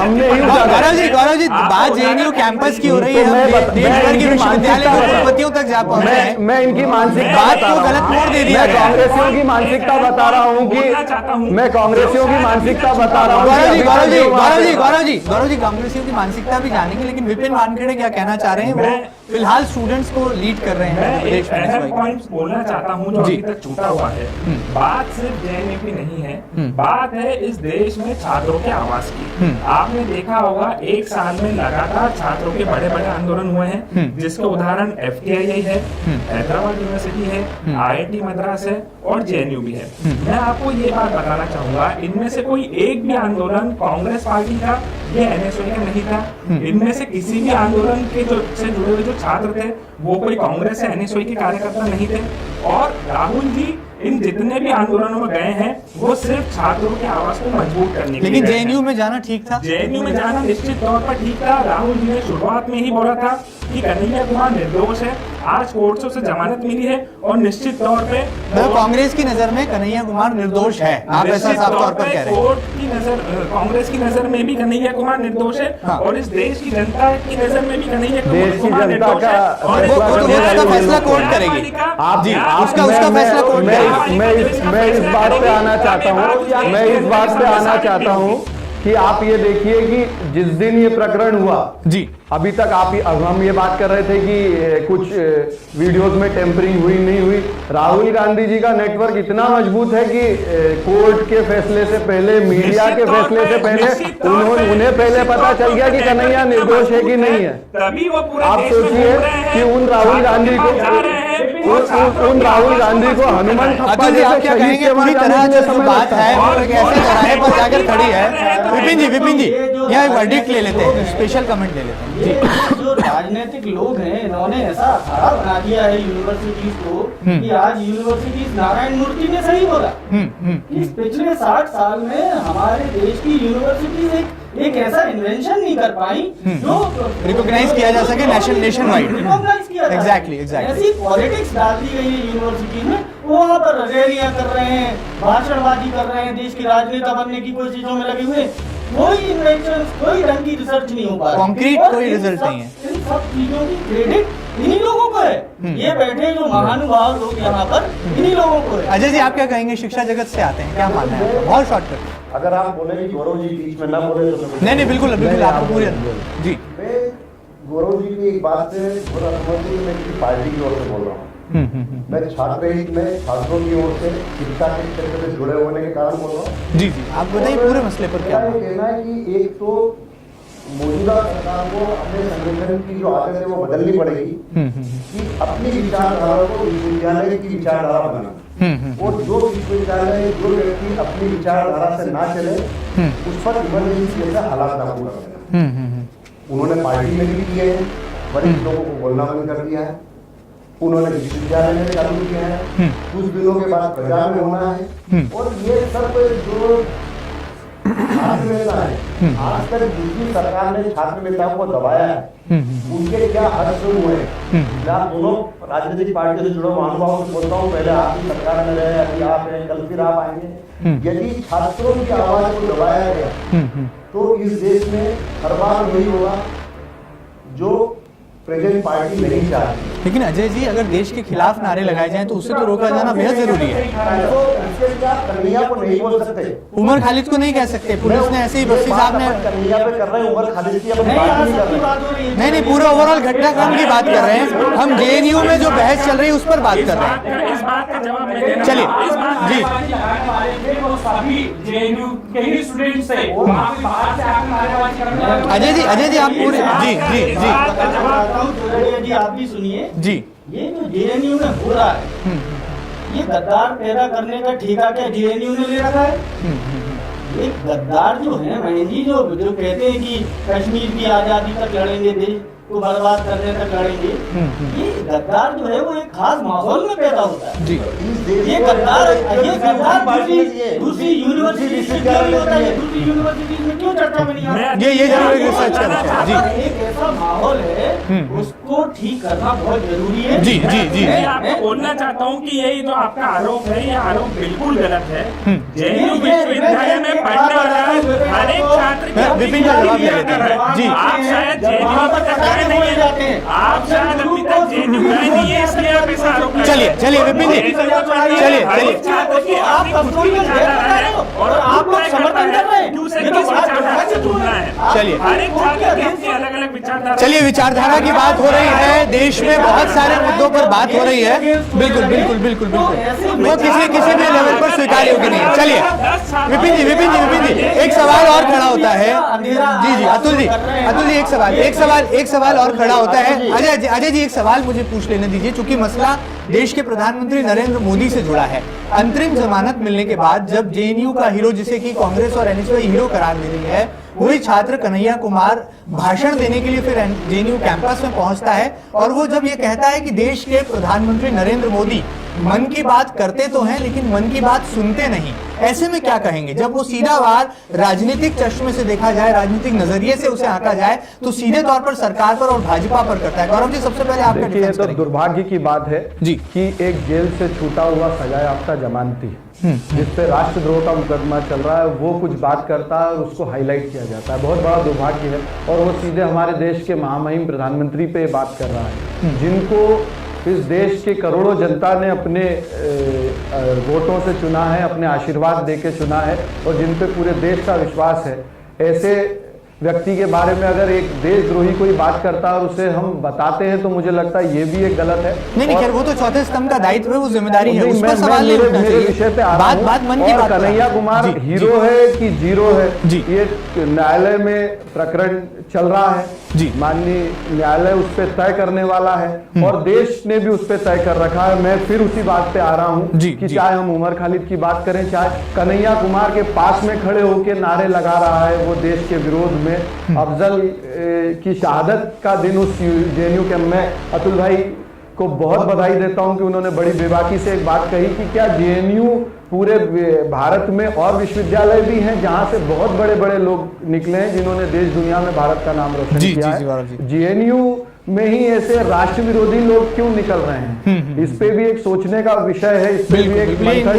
Speaker 4: हमने ही
Speaker 2: गौरव जी, बात जेएनयू कैंपस की हो रही है, देश भर के विश्वविद्यालय के कुलपतियों तक जा पहुंचे हैं।
Speaker 4: मैं इनकी मानसिकता
Speaker 2: बात को गलत मोड़ दे दिया,
Speaker 4: कांग्रेसियों की मानसिकता बता रहा हूँ कि मैं कांग्रेसियों की मानसिकता बता रहा हूँ।
Speaker 2: गौरव जी, कांग्रेसियों की मानसिकता भी जानेंगे, लेकिन विपिन वानखेड़े क्या कहना चाह रहे हैं? वो फिलहाल स्टूडेंट्स को लीड कर रहे हैं।
Speaker 3: मैं एक पॉइंट बोलना चाहता हूं जो अभी तक छूटा हुआ है। बात सिर्फ जेएनयू की नहीं है, बात है इस देश में छात्रों के आवाज की। आपने देखा होगा 1 साल में लगातार छात्रों के बड़े बड़े आंदोलन हुए हैं, जिसके उदाहरण FTI IITI है, हैदराबाद यूनिवर्सिटी है, IIT मद्रास है और JNU भी है। मैं आपको ये बात बताना चाहूंगा, इनमें से कोई एक भी आंदोलन कांग्रेस पार्टी का या NSOI का नहीं था। इनमें से किसी भी आंदोलन के से जुड़े हुए जो छात्र थे वो कोई कांग्रेस या NSOI के कार्यकर्ता नहीं थे। और राहुल जी इन जितने भी आंदोलनों में गए हैं वो सिर्फ छात्रों की आवाज को मजबूत करने के लिए।
Speaker 2: लेकिन JNU में जाना ठीक था?
Speaker 3: JNU में जाना निश्चित तौर पर ठीक था। राहुल जी ने शुरुआत में ही बोला था कि कन्हैया कुमार निर्दोष है। आज कोर्ट से उसे जमानत मिली है और निश्चित तौर पे
Speaker 2: कांग्रेस की नजर में कन्हैया कुमार निर्दोष है, आप ऐसा साफ तौर पर कह रहे हैं?
Speaker 3: कोर्ट की नजर, कांग्रेस की नजर में भी कन्हैया कुमार निर्दोष है और इस देश की जनता की नजर में भी कन्हैया कुमार निर्दोष है। और
Speaker 2: उसका फैसला कोर्ट करेगी।
Speaker 4: आप जी
Speaker 2: उसका फैसला कोर्ट करेगी।
Speaker 4: मैं इस बात पे आना चाहता हूँ कि आप ये देखिए कि जिस दिन ये प्रकरण हुआ
Speaker 2: जी,
Speaker 4: अभी तक हम ये बात कर रहे थे कि कुछ वीडियोस में टेम्परिंग हुई नहीं हुई। राहुल गांधी जी का नेटवर्क इतना मजबूत है कि कोर्ट के फैसले से पहले, मीडिया के फैसले से पहले उन्हें पहले पता चल गया कि कन्हैया निर्दोष है कि नहीं है।
Speaker 3: तभी वो पूरे
Speaker 4: आप
Speaker 3: देश में
Speaker 4: सोचिए
Speaker 3: घूम रहे हैं,
Speaker 4: कि उन राहुल गांधी को हनुमान
Speaker 2: अतुल जी आप क्या कहेंगे? पूरी तरह जो बात है वो एक ऐसे चौराहे पर जाकर खड़ी है। विपिन जी यहाँ एक वर्डिक्ट ले लेते हैं, स्पेशल कमेंट ले लेते हैं।
Speaker 6: ये जो राजनीतिक लोग हैं इन्होंने ऐसा अखाड़ा बना दिया है यूनिवर्सिटीज को कि आज यूनिवर्सिटीज नारायण मूर्ति ने सही बोला कि पिछले 60 साल में हमारे देश की यूनिवर्सिटीज एक ऐसा इन्वेंशन नहीं कर पाई जो
Speaker 2: रिकॉग्नाइज किया जा सके नेशन वाइड।
Speaker 6: रिकॉग्नाइज किया
Speaker 2: एग्जैक्टली
Speaker 6: ऐसी पॉलिटिक्स डाल दी गई है यूनिवर्सिटी में। वहाँ पर रैलियां कर रहे हैं, भाषणबाजी कर रहे हैं, देश की राजनेता बनने की कोशिशों में लगे हुए। कोई इन्वेंशन, कोई ढंग की रिसर्च नहीं हो पा रही,
Speaker 2: कॉन्क्रीट कोई रिजल्ट नहीं है।
Speaker 6: इन सब चीजों की क्रेडिट इन्हीं लोगों को है। ये बैठे जो महानुभाव लोग यहाँ पर इन्हीं लोगों को है।
Speaker 2: अजय जी आप क्या कहेंगे? शिक्षा जगत से आते हैं, क्या मानना है आपका? बहुत शॉर्टकट।
Speaker 5: अगर आप बोले कि गौरव जी बीच में ना बोले तो
Speaker 2: नहीं बिल्कुल आपको पूरी जी।
Speaker 5: मैं गौरव जी की एक बात से थोड़ा समझिए, मैं किसी पार्टी की ओर से बोल रहा हूँ। मैं छात्र हित में छात्रों की ओर से शिक्षा के क्षेत्र से जुड़े होने के कारण बोल रहा हूँ।
Speaker 2: जी आप बताइए पूरे मसले पर क्या
Speaker 5: कहना है कि एक तो मौजूदा सरकार को अपने संगठन की जो आदत है वो बदलनी पड़ेगी कि अपनी विचारधारा को विश्वविद्यालय की विचारधारा बनाना, और जो विश्वविद्यालय जो व्यक्ति अपनी विचारधारा से ना चले उस पर इमरजेंसी जैसा हालात लागू कर देना। उन्होंने पार्टी में भी किए हैं, वरिष्ठ लोगों को बोलना बंद कर दिया है, उन्होंने विश्वविद्यालय में चालू किया है, कुछ दिनों के बाद प्रचार में होना है। और ये सब जो छात्र नेता है, आज तक दूसरी सरकार ने छात्र नेताओं को दबाया है, उनके क्या हद शुरू हुए? मैं आप दोनों राजनीतिक पार्टियों से जुड़े महानुभावों से बोलता हूँ, पहले आपकी सरकार में रहे, अभी आप हैं, कल फिर आप आएंगे। यदि छात्रों की आवाज को दबाया गया तो इस देश में हर बार वही होगा जो प्रेजेंट पार्टी नहीं चाहती।
Speaker 2: लेकिन अजय जी अगर देश के खिलाफ नारे लगाए जाएं तो उससे तो रोका जाना बेहद जरूरी है।
Speaker 5: कन्हैया को नहीं बोल सकते,
Speaker 2: उमर खालिद को नहीं कह सकते, पुलिस ने ऐसे ही बस्ती साहब ने
Speaker 5: कन्हैया पे कर रहे हैं, उमर खालिद की अपनी बात नहीं कर रहे।
Speaker 2: नहीं पूरे ओवरऑल घटनाक्रम की बात कर रहे हैं हम। JNU में जो बहस चल रही है उस पर बात कर रहे हैं।
Speaker 3: इस बात का जवाब मैं देना
Speaker 2: चलिए जी
Speaker 7: सभी JNU के ही स्टूडेंट्स थे, वहाँ पे बाहर से आकर नारेबाजी करने वाले।
Speaker 2: अजय जी आप पूरे जी
Speaker 6: जी आप भी सुनिए
Speaker 2: जी।
Speaker 6: ये जो JNU में हो रहा है, ये गद्दार पैदा करने का ठेका क्या JNU ने ले रखा है? ये गद्दार जो है महेंद्र जी, जो कहते हैं कि कश्मीर की आजादी तक लड़ेंगे, देश को बर्बाद करने तक लड़ेंगे, ये गद्दार जो है वो एक खास माहौल में पैदा होता है। ये गद्दार दूसरी यूनिवर्सिटी से क्यों नहीं होता है? दूसरी यूनिवर्सिटी में क्यों चर्चा में नहीं आता?
Speaker 2: ये जरूर रिसर्च करना जी।
Speaker 6: एक ऐसा माहौल है उसको ठीक करना बहुत जरूरी है।
Speaker 2: जी जी जी
Speaker 3: मैं आपको बोलना चाहता हूँ कि यही जो आपका आरोप है, ये आरोप बिल्कुल गलत है। JNU विश्वविद्यालय में पढ़ने वाला हर एक छात्र
Speaker 2: विपिन का जवाब ले लेते हैं जी।
Speaker 3: आप शायद JNU तक गए नहीं है, आप शायद अभी तक JNU गए नहीं है, इसलिए मेरे पे से आरोप
Speaker 2: चलिए चलिए विपिन जी, चलिए चलिए
Speaker 6: आप कंट्रोल में और आप लोग समर्थन कर रहे हैं।
Speaker 2: चलिए
Speaker 3: हर एक छात्र की अपनी अलग अलग विचारधारा।
Speaker 2: चलिए विचारधारा की बात हो रही है, देश में बहुत सारे मुद्दों पर बात हो रही है। बिल्कुल बिल्कुल बिल्कुल बिल्कुल, वो किसी भी लेवल पर स्वीकार योग्य नहीं है। चलिए विपिन जी एक सवाल और खड़ा होता है। जी अतुल जी एक सवाल और खड़ा होता है। अजय जी एक सवाल मुझे पूछ लेने दीजिए, चूंकि मसला देश के प्रधानमंत्री नरेंद्र मोदी से जुड़ा है। अंतरिम जमानत मिलने के बाद जब जेएनयू का हीरो, जिसे कि कांग्रेस और एनएसयूआई हीरो करार दे रही है, वही छात्र कन्हैया कुमार भाषण देने के लिए फिर जेएनयू कैंपस में पहुंचता है और वो जब ये कहता है कि देश के प्रधानमंत्री नरेंद्र मोदी मन की बात करते तो हैं लेकिन मन की बात सुनते नहीं, ऐसे में क्या कहेंगे? जब वो सीधा वार राजनीतिक चश्मे से देखा जाए, राजनीतिक नजरिए से उसे आंका जाए, तो सीधे तौर पर सरकार पर और भाजपा पर करता है। गौरव जी सबसे पहले आपका डिफेंस करेंगे।
Speaker 4: दुर्भाग्य की बात है
Speaker 2: जी
Speaker 4: कि एक जेल से छूटा हुआ सजायाफ्ता जमानती जिस पे राष्ट्रद्रोह का मुकदमा चल रहा है, वो कुछ बात करता है और उसको हाईलाइट किया जाता है। बहुत बड़ा दुर्भाग्य है। और वो सीधे हमारे देश के महामहिम प्रधानमंत्री पे बात कर रहा है, जिनको इस देश के करोड़ों जनता ने अपने वोटों से चुना है, अपने आशीर्वाद देके चुना है और जिन पे पूरे देश का विश्वास है। ऐसे व्यक्ति के बारे में अगर एक देशद्रोही कोई बात करता है और उसे हम बताते हैं तो मुझे लगता है ये भी एक गलत है।
Speaker 2: नहीं खैर वो तो चौथे स्तंभ का दायित्व है, वो जिम्मेदारी है, उस पर
Speaker 4: मैं
Speaker 2: सवाल नहीं उठना
Speaker 4: मेरे
Speaker 2: चाहिए।
Speaker 4: विषय पे आ रहा हूं।
Speaker 2: बात मन की बात।
Speaker 4: कन्हैया कुमार हीरो है कि जीरो है, ये न्यायालय में प्रकरण चल रहा है जी। माननीय न्यायालय उस पर तय करने वाला है और देश ने भी उस पर तय कर रखा है। मैं फिर उसी बात पे आ रहा हूँ कि चाहे हम उमर खालिद की बात करें, चाहे कन्हैया कुमार के पास में खड़े होकर नारे लगा रहा है वो देश के विरोध में। अफजल की शहादत का दिन उस जेएनयू के, मैं अतुल भाई को बहुत बधाई देता हूं कि उन्होंने बड़ी बेबाकी से एक बात कही कि क्या जेएनयू पूरे भारत में और विश्वविद्यालय भी हैं जहां से बहुत बड़े बड़े लोग निकले हैं जिन्होंने देश दुनिया में भारत का नाम रोशन किया है। जेएनयू में ही ऐसे राष्ट्र विरोधी लोग क्यों निकल रहे हैं? इस पे भी एक सोचने का विषय है, इस पे भी एक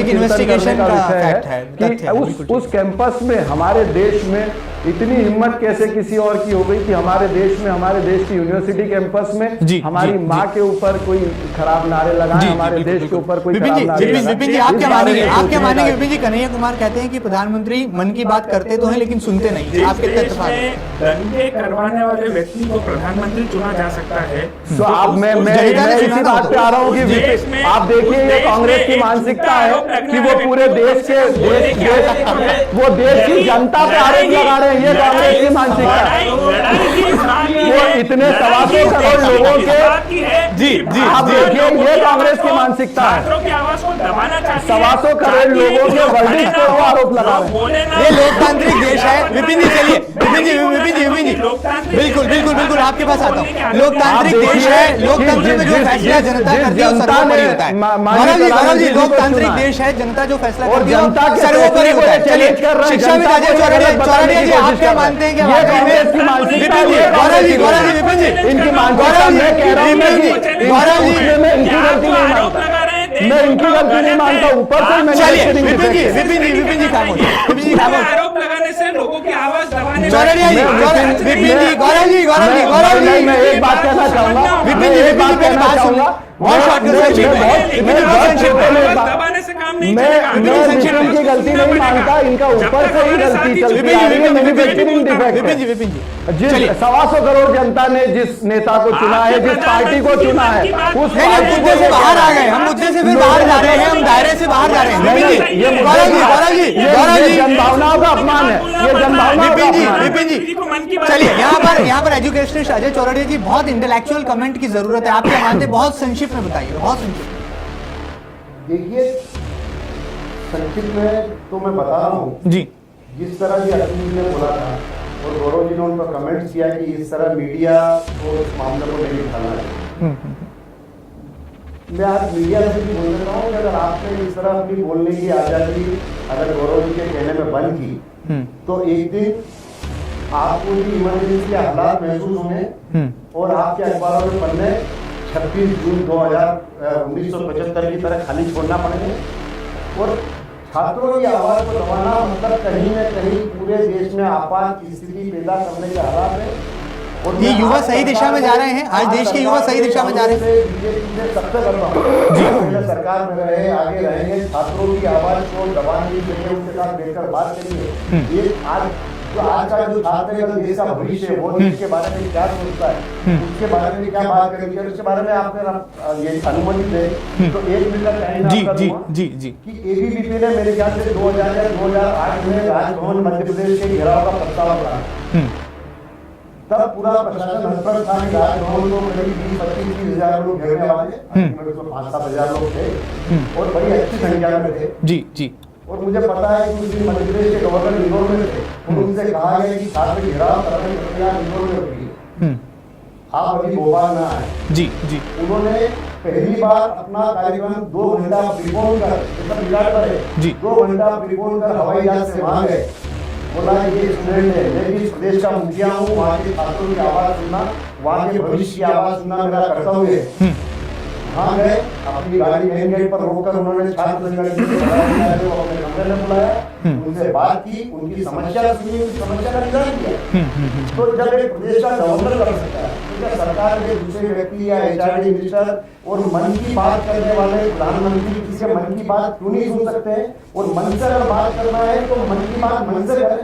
Speaker 4: इन्वेस्टिगेशन का विषय है कि उस कैंपस में हमारे देश में इतनी हिम्मत कैसे किसी और की हो गई कि हमारे देश में, हमारे देश की यूनिवर्सिटी कैंपस में हमारी माँ के ऊपर कोई खराब नारे लगाए, हमारे देश के ऊपर कोई खराब नारे लगाए।
Speaker 2: विपिन जी आप क्या मानेंगे? विपिन जी कन्हैया कुमार कहते हैं कि प्रधानमंत्री मन की बात करते तो हैं लेकिन सुनते नहीं, आपके
Speaker 3: दंगे करवाने वाले व्यक्ति को प्रधानमंत्री चुना जा सकता है।
Speaker 4: तो आप मैं इसी बात पे आ रहा हूँ कि आप देखिए ये कांग्रेस की मानसिकता है कि वो पूरे देश के वो देश की जनता पे आरोप लगा रहे हैं। ये कांग्रेस की मानसिकता है। वो इतने 225 करोड़ लोगों के जी आप देखिए ये कांग्रेस की मानसिकता है। 225 करोड़ लोगों के वर्डिक्ट को वो आरोप लगा रहे हैं।
Speaker 2: ये लोकतांत्रिक देश है। विपिन जी चलिए, विपिन जी बिल्कुल आपके पास आता हूँ। लोकतांत्रिक देश है, लोकतंत्र में जो फैसला जनता करती है सर्वोपरि होता है। गौरव जी लोकतांत्रिक देश है, जनता जो फैसला करती है सर्वोपरि होता है। चलिए शिक्षाविद अजय चौरड़िया जी आप क्या मानते हैं? गौरव जी विपिन जी इनकी मानसिकता मैं कह रहा हूँ गौरव जी मैं इनकी गलती नहीं मानता, मैं इनकी गलती नहीं मानता। ऊपर से मैंने विपिन जी खामोश,
Speaker 3: आरोप लगाने से लोगों की आवाज दबाने
Speaker 2: चौरड़िया जी, विपिन जी, गौरव जी
Speaker 4: मैं एक बात कहना चाहूंगा,
Speaker 2: विपिन जी एक बात कहना चाहूंगा। बहुत
Speaker 4: मैं की गलती नहीं मानता, इनका ऊपर से ही गलती चलती आ रही है, मैन्युफैक्चरिंग डिफेक्ट है। जिस 225 करोड़ जनता ने जिस नेता को चुना है, जिस पार्टी को चुना है, उस
Speaker 2: मुद्दे से बाहर आ गए, हम मुद्दे से फिर बाहर जा रहे हैं, हम दायरे से बाहर जा रहे हैं।
Speaker 4: ये जनभावनाओं का अपमान है, ये जनभावनाओं का अपमान है।
Speaker 2: विपिन जी चलिए यहाँ पर एजुकेशनिस्ट अजय चौरड़िया जी बहुत इंटेलेक्चुअल कमेंट की जरूरत है। आप क्या मानते हैं? बहुत संक्षिप्त में बताइए, बहुत संक्षिप्त।
Speaker 5: देखिए संक्षिप्त में तो मैं बता रहा हूँ
Speaker 2: जी,
Speaker 5: जिस तरह की अतुल जी ने बोला था और गौरव जी ने उन पर कमेंट किया कि इस तरह मीडिया को इस मामले को नहीं उठाना है। मैं आज मीडिया से भी बोल रहा हूँ कि अगर आपने इस तरह अपनी बोलने की आजादी अगर गौरव जी के कहने में बंद की तो एक दिन आपको भी इमरजेंसी हालात महसूस होंगे और आपके अखबारों में पन्ने 26 जून 1975 की तरह खाली छोड़ना पड़ेगा। और छात्रों की आवाज को दबाना मतलब कहीं न कहीं पूरे देश में आपात स्थिति पैदा करने के हालात है। और
Speaker 2: ये युवा सही दिशा में जा रहे हैं, आज देश के युवा सही दिशा में जा रहे हैं।
Speaker 5: बीजेपी से सबसे कर रहा हूँ, सरकार में रहे, आगे रहेंगे, छात्रों की आवाज को दबाने के लिए उनके साथ बैठकर बात करिए। ये आज का जो छात्र है, देश का भविष्य है, वो देश के बारे में क्या सोचता है, उसके बारे में क्या बात करेंगे, उसके बारे में आपने ये अनुमति दे तो 1 मिनट का टाइम
Speaker 2: जी
Speaker 5: कि एबीवीपी ने मेरे ख्याल से 2008 में राजभवन मध्य प्रदेश के घेराव का प्रस्ताव करा। तब पूरा प्रशासन हड़बड़ था कि राजभवन को करीब 20-25 हजार लोग घेरने वाले, 5-7 हजार लोग थे और बड़ी अच्छी संख्या में थे।
Speaker 2: जी
Speaker 5: और मुझे पता है कि उस दिन मध्य प्रदेश के गवर्नर इंदौर में थे और उनसे कहा गया कि छात्र घेराव करने की प्रक्रिया इंदौर में होगी, आप अभी भोपाल में आए।
Speaker 2: जी
Speaker 5: उन्होंने पहली बार अपना कार्यक्रम 2 घंटा प्रीपोन कर, 2 घंटा प्रीपोन कर हवाई जहाज से वहां गए। बोला ये स्टूडेंट है, मैं भी इस प्रदेश का मुखिया हूँ, वहाँ के छात्रों की आवाज सुनना, वहाँ के भविष्य की आवाज सुनना मेरा कर्तव्य है। वहाँ गए, अपनी गाड़ी मेन गेट पर रोककर उन्होंने छात्र संगठन को अपने कमरे में बुलाया, उनसे बात की, उनकी समस्या सुनी, उनकी समस्या का निदान किया। तो जब एक प्रदेश का गवर्नर कर सकता है तो क्या सरकार के दूसरे व्यक्ति या एचआरडी मिनिस्टर और मन की बात करने वाले प्रधानमंत्री किसी के मन की बात क्यों नहीं सुन सकते हैं? और मन से अगर बात करना है तो मन की बात मन से करें।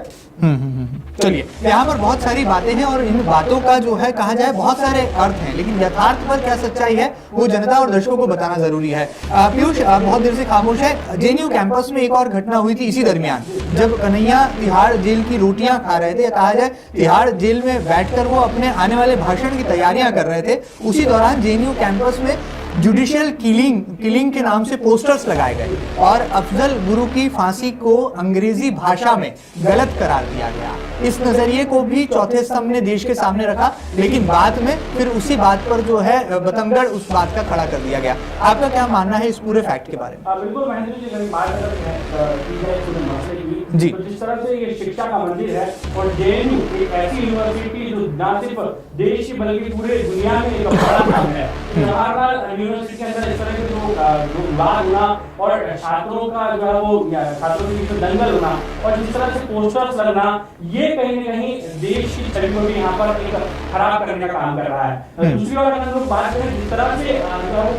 Speaker 2: चलिए, यहाँ पर बहुत सारी बातें हैं और इन बातों का जो है कहा जाए बहुत सारे अर्थ हैं, लेकिन यथार्थ पर क्या सच्चाई है वो जनता और दर्शकों को बताना जरूरी है। पीयूष बहुत देर से खामोश है। जेएनयू कैंपस में एक और घटना हुई थी इसी दरमियान, जब कन्हैया तिहाड़ जेल की रोटियां खा रहे थे, कहा जाए तिहाड़ जेल में बैठकर वो अपने आने वाले भाषण की तैयारियां कर रहे थे। उसी दौरान जेएनयू कैंपस में जुडिशियल किलिंग के नाम से पोस्टर्स लगाए गए और अफजल गुरु की फांसी को अंग्रेजी भाषा में गलत करार दिया गया। इस नजरिए को भी चौथे स्तंभ ने देश के सामने रखा, लेकिन बाद में फिर उसी बात पर जो है बतंगड़ उस बात का खड़ा कर दिया गया। आपका क्या मानना है इस पूरे फैक्ट के बारे में?
Speaker 7: बिल्कुल महेंद्र जी, अगर बात जी, तो जिस तरह से ये शिक्षा का मंदिर है और जेएनयू एक ऐसी यूनिवर्सिटी जो न सिर्फ देश बल्कि पूरे दुनिया में एक बड़ा नाम है। हर बार यूनिवर्सिटी के अंदर इस तरह के जो विवाद होना और छात्रों का जो है वो छात्रों के बीच दंगल होना और जिस तरह से पोस्टर्स लगना, ये कहीं न कहीं देश की छवि को भी यहाँ पर एक खराब करने का काम कर रहा है। दूसरी ओर अगर हम लोग बात करें जिस तरह से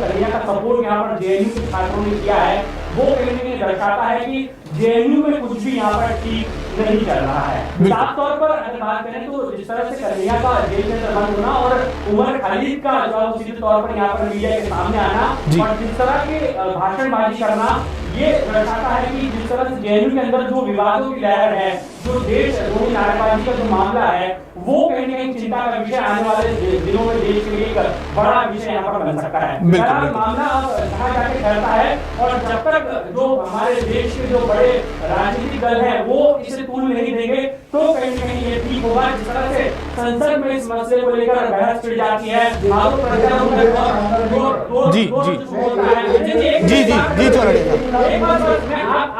Speaker 7: कन्हैया का सपोर्ट यहाँ पर जेएनयू के छात्रों ने किया है, वो कहीं न कहीं दर्शाता है कि जेएनयू में कुछ भी यहाँ पर ठीक नहीं चल रहा है। साफ तौर पर अगर बात करें तो जिस तरह से कन्हैया का जेल के अंदर बंद होना और उमर खालिद का जो सीधे तौर पर यहाँ पर मीडिया के सामने आना और जिस तरह के भाषणबाजी करना, ये दर्शाता है कि जिस तरह से जेएनयू के अंदर जो विवादों की लहर है, जो देशद्रोही नारेबाजी का जो मामला है, वो कहीं न कहीं चिंता का विषय आने वाले दिनों में देश के लिए एक बड़ा विषय यहाँ पर बन सकता है। मामला अब कहाँ जाके ठहरता है और जब तक जो हमारे देश के जो बड़े राजनीतिक दल है वो इसे तूल नहीं देंगे तो कहीं न कहीं ये ठीक होगा। जिस तरह से संसद में इस मसले को लेकर बहस छिड़ जाती है,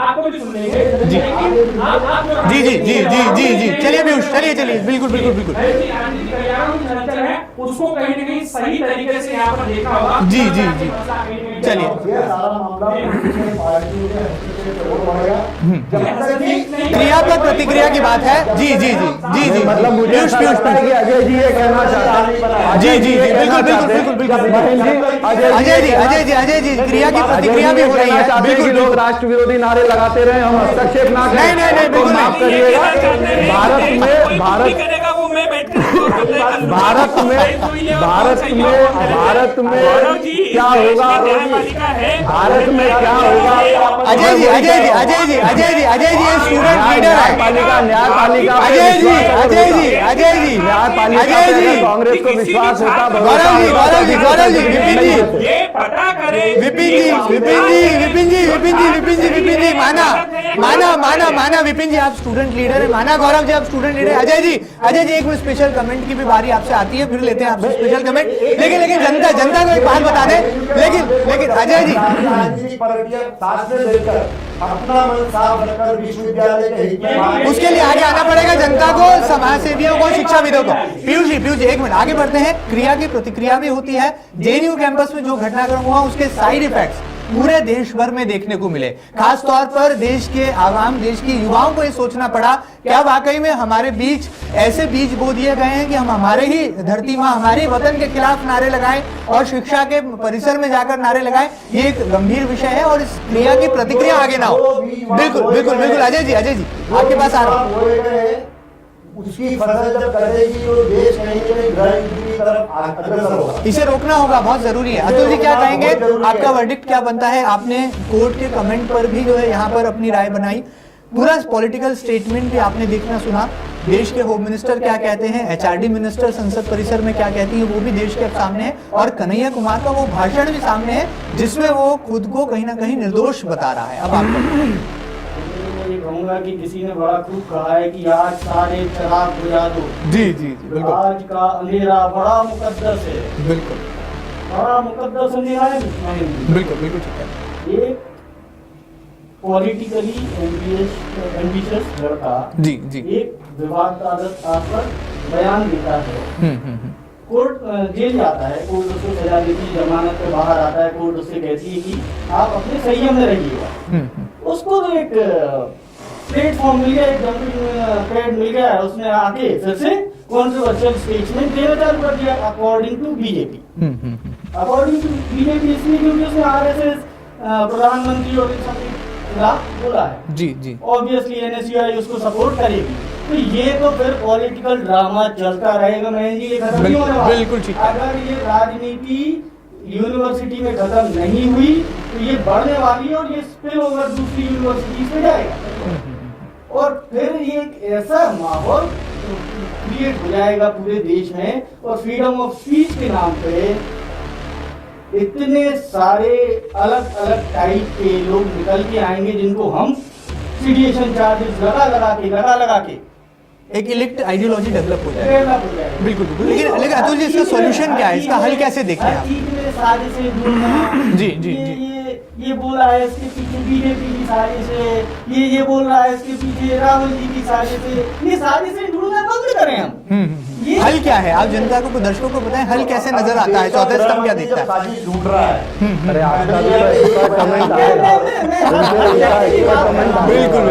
Speaker 7: आपको भी सुन लेंगे
Speaker 2: जी चलिए पीयूष, चलिए बिल्कुल
Speaker 7: है उसको कहीं न कहीं सही तरीके से यहाँ पर देखा होगा।
Speaker 2: जी चलिए, क्रिया पर प्रतिक्रिया की बात है। जी
Speaker 4: मतलब मुझे अजय जी ये कहना चाहते हैं।
Speaker 2: जी बिल्कुल अजय जी क्रिया की प्रतिक्रिया भी हो रही है।
Speaker 4: बिल्कुल, लोग राष्ट्र विरोधी नारे लगाते रहे, हम हस्तक्षेप ना करें।
Speaker 2: नहीं बिल्कुल
Speaker 4: माफ करिएगा। भारत में क्या होगा, भारत में क्या होगा?
Speaker 2: अजय जी स्टूडेंट लीडर है,
Speaker 4: न्यायपालिका
Speaker 2: अजय जी
Speaker 4: कांग्रेस को विश्वास होता।
Speaker 2: गौरव जी विपिन जी माना विपिन जी आप स्टूडेंट लीडर है, माना गौरव जी आप स्टूडेंट लीडर है। अजय जी एक स्पेशल कमेंट की भी बारी आपसे आती है, फिर लेते हैं आपसे स्पेशल कमेंट। लेकिन जनता को एक बात बता दें, लेकिन अजय जी
Speaker 5: अपना मन साफ रखकर विश्वविद्यालय के हित में
Speaker 2: उसके लिए आगे आना पड़ेगा जनता को, समाज सेवियों को, शिक्षाविदों को। पीयूष जी एक मिनट आगे बढ़ते हैं। क्रिया की प्रतिक्रिया भी होती है। जेएनयू कैंपस में जो घटनाक्रम हुआ उसके साइड इफेक्ट्स पूरे देश भर में देखने को मिले। खास तौर पर देश के आवाम, देश के युवाओं को ये सोचना पड़ा क्या वाकई में हमारे बीच ऐसे बीज बो दिए गए हैं कि हम हमारे ही धरती माँ, हमारे वतन के खिलाफ नारे लगाएं और शिक्षा के परिसर में जाकर नारे लगाएं। ये एक गंभीर विषय है और इस क्रिया की प्रतिक्रिया आगे ना हो। बिल्कुल बिल्कुल बिल्कुल अजय जी आपके पास आ रहा हूँ।
Speaker 5: उसकी फसल जब कटेगी वो देश कहीं न कहीं गृह की तरफ अग्रसर होगा।
Speaker 2: इसे रोकना होगा, बहुत जरूरी है। अतुल जी क्या कहेंगे, आपका वर्डिक्ट क्या बनता है? आपने कोर्ट के कमेंट पर भी जो है यहाँ पर अपनी राय बनाई, पूरा पॉलिटिकल स्टेटमेंट भी आपने देखना सुना। देश के होम मिनिस्टर क्या कहते हैं, एचआरडी मिनिस्टर संसद परिसर में क्या कहती है, वो भी देश के सामने है। और कन्हैया कुमार का वो भाषण भी सामने है जिसमें वो खुद को कहीं ना कहीं निर्दोष बता रहा है। अब आप
Speaker 6: ये कहूंगा कि किसी ने बड़ा खूब कहा है कि आज सारे चिराग बुझा दो।
Speaker 2: जी जी बिल्कुल।
Speaker 6: आज का अंधेरा बड़ा मुकद्दस है।
Speaker 2: बिल्कुल
Speaker 6: बड़ा मुकद्दस अंधेरा है।
Speaker 2: बिल्कुल बिल्कुल ठीक है।
Speaker 6: एक पॉलिटिकली एम्बिशियस लड़का
Speaker 2: जी जी
Speaker 6: एक विवादास्पद पर बयान देता है, कोर्ट जेल जाता है, कोर्ट उसको सजा देती है, जमानत पे बाहर आता है, कोर्ट उससे कहती है कि आप अपने संयम में रहिएगा। उसको तो एक प्लेटफॉर्म मिल गया, एक जंपिंग पैड मिल गया है, उसने आके फिर से कॉन्ट्रोवर्शियल स्टेटमेंट देना चालू कर दिया according to BJP. According to BJP इसलिए क्योंकि उसने आरएसएस प्रधानमंत्री और इन सब के खिलाफ बोला है। जी जी ऑब्वियसली एनएसयूआई उसको सपोर्ट करेगी, तो ये तो फिर पॉलिटिकल ड्रामा चलता रहेगा। मैं ये खत्म नहीं होने वाला। बिल्कुल ठीक है। अगर ये राजनीति यूनिवर्सिटी में खत्म नहीं हुई तो ये बढ़ने वाली है और ये स्पिल ओवर दूसरी यूनिवर्सिटीज में जाएगा और फिर ये एक ऐसा माहौल क्रिएट हो जाएगा पूरे देश में। और फ्रीडम ऑफ स्पीच के नाम पे इतने सारे अलग अलग टाइप के लोग निकल के आएंगे जिनको हम सीडिएशन चार्जेस लगा के
Speaker 2: एक इलेक्ट आइडियोलॉजी डेवलप हो जाएगा। बिल्कुल बिल्कुल। लेकिन अतुल जी इसका सॉल्यूशन क्या है, इसका हल कैसे देखते हैं आप? जी जी जी
Speaker 6: ये बोल रहा है इसके पीछे बीजेपी की साजिश है, ये बोल रहा है इसके पीछे राहुल जी की साजिश है। ये साजिशें ढूंढना बंद करें हम।
Speaker 2: हल क्या है, आप जनता को, दर्शकों को बताएं, हल कैसे नजर आता है? चौथे स्तंभ क्या दिखता है?
Speaker 5: साजिश ढूंढ रहा है।
Speaker 4: अरे आपका भी कमेंट आएगा।
Speaker 2: बिल्कुल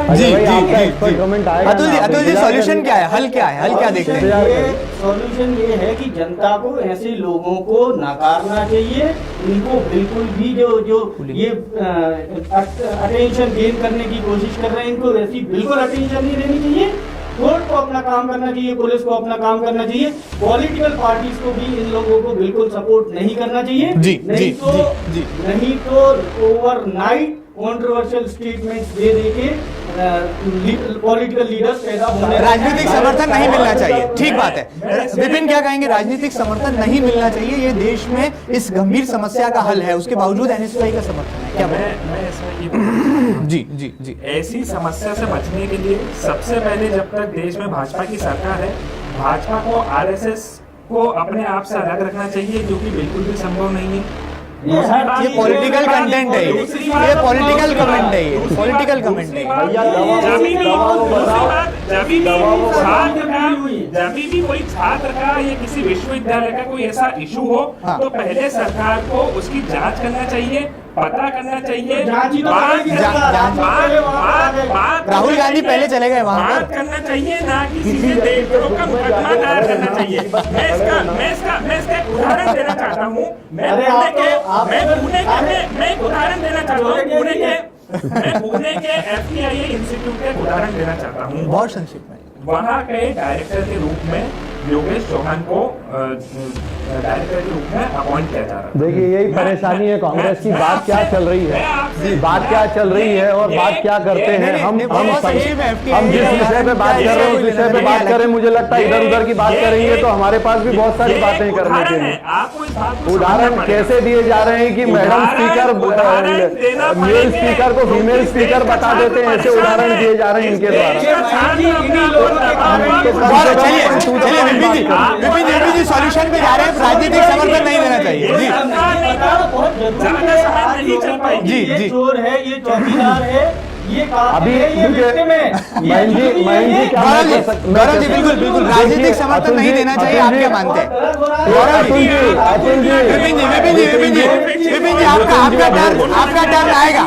Speaker 2: जी जी
Speaker 4: कमेंट आएगा।
Speaker 2: अतुल जी सॉल्यूशन क्या है, हल क्या है, हल क्या देखते हैं?
Speaker 6: सॉल्यूशन ये है कि जनता को ऐसे लोगों को नकारना चाहिए। इनको बिल्कुल भी जो ये अटेंशन गेन करने की कोशिश कर रहे हैं, इनको ऐसी बिल्कुल अटेंशन नहीं देनी चाहिए। कोर्ट को अपना काम करना चाहिए, पुलिस को अपना काम करना चाहिए, पॉलिटिकल पार्टीज को भी इन लोगों को बिल्कुल सपोर्ट नहीं करना चाहिए। नहीं तो ओवरनाइट कंट्रोवर्शियल स्टेटमेंट्स दे के पॉलिटिकल लीडर्स पैदा होने,
Speaker 2: राजनीतिक समर्थन नहीं मिलना चाहिए। ठीक बात है। विपिन क्या कहेंगे? राजनीतिक समर्थन नहीं मिलना चाहिए, ये देश में इस गंभीर समस्या का हल है, उसके बावजूद एनएसयूआई का समर्थन है। क्या
Speaker 3: मैं इसमें ये
Speaker 2: जी जी जी
Speaker 3: ऐसी समस्या से बचने के लिए सबसे पहले जब तक देश में भाजपा की सरकार है, भाजपा को आरएसएस को अपने आप से अलग रखना चाहिए, जो कि बिल्कुल भी संभव नहीं है।
Speaker 2: ये पॉलिटिकल कंटेंट है, ये पॉलिटिकल कमेंट है, ये पॉलिटिकल कमेंट है।
Speaker 3: जब भी कोई छात्र का या किसी विश्वविद्यालय का कोई ऐसा इशू हो तो पहले सरकार को उसकी जांच करना चाहिए, पता करना चाहिए।
Speaker 2: राहुल गांधी पहले चले गए वहां
Speaker 3: बात करना चाहिए, ना कि किसी देशद्रोह का मुकदमा दायर करना चाहिए। मैं इसका उदाहरण देना चाहता हूँ। मैं उदाहरण देना चाहता हूँ। मैं पुणे के FTIA इंस्टीट्यूट का उदाहरण देना चाहता हूँ।
Speaker 2: बहुत संक्षिप्त में,
Speaker 3: वहाँ के डायरेक्टर के रूप में योगेश चौहान को डायरेक्टर के रूप में अपॉइंट किया जा रहा है।
Speaker 4: देखिए यही परेशानी है कांग्रेस की। बात क्या चल रही है, बात क्या चल रही है और बात क्या करते हैं। हम जिस विषय पे बात कर रहे हैं उस विषय पे बात करें। मुझे लगता है इधर उधर की बात करेंगे तो हमारे पास भी बहुत सारी बातें करने के लिए उदाहरण कैसे दिए जा रहे हैं कि मैडम स्पीकर मेल स्पीकर को फीमेल स्पीकर बता देते हैं, ऐसे उदाहरण दिए जा रहे हैं इनके द्वारा।
Speaker 2: विपिन जी सॉल्यूशन पे जा रहे हैं, राजनीतिक समर्थन नहीं देना चाहिए।
Speaker 6: जी जी चोर है, ये चौकीदार है, ये
Speaker 4: अभी
Speaker 6: ये victim है।
Speaker 4: मयंक जी क्या
Speaker 2: गौरव जी बिल्कुल बिल्कुल राजनीतिक समर्थन नहीं देना चाहिए, आप क्या मानते हैं?
Speaker 4: अतुल जी
Speaker 2: विपिन जी आपका टर्न आएगा।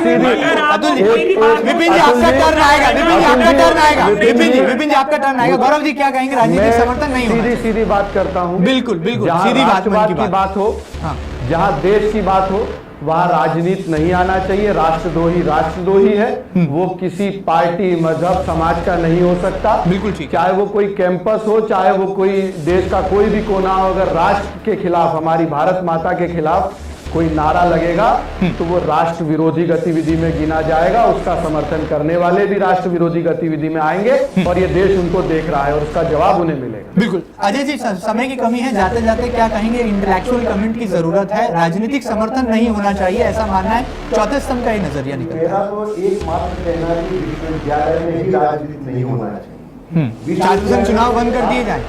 Speaker 2: अतुल जी विपिन जी आपका टर्न आएगा। विपिन जी आपका टर्न आएगा। गौरव जी क्या कहेंगे? राजनीतिक समर्थन नहीं होना।
Speaker 4: सीधी बात करता हूँ,
Speaker 2: बिल्कुल
Speaker 4: जहाँ
Speaker 2: सीधी बात
Speaker 4: की बात हो,
Speaker 2: हाँ।
Speaker 4: जहाँ देश की बात हो वहाँ राजनीति नहीं आना चाहिए। राष्ट्रद्रोही है, वो किसी पार्टी मजहब समाज का नहीं हो सकता।
Speaker 2: बिल्कुल ठीक।
Speaker 4: चाहे वो कोई कैंपस हो, चाहे वो कोई देश का कोई भी कोना हो, अगर राष्ट्र के खिलाफ, हमारी भारत माता के खिलाफ कोई नारा लगेगा तो वो राष्ट्र विरोधी गतिविधि में गिना जाएगा। उसका समर्थन करने वाले भी राष्ट्र विरोधी गतिविधि में आएंगे और ये देश उनको देख रहा है और उसका जवाब उन्हें मिलेगा।
Speaker 2: बिल्कुल। अजय जी समय की कमी है, जाते जाते क्या कहेंगे? इंटेलेक्चुअल कमेंट की जरूरत है, राजनीतिक समर्थन नहीं होना चाहिए ऐसा मानना है। चौथे स्तंभ का ये नजरिया निकलता है।
Speaker 5: मेरा तो एकमात्र कहना है कि विश्वविद्यालय में ही राजनीति नहीं होना चाहिए।
Speaker 2: छात्र संघ चुनाव बंद कर दिए जाए।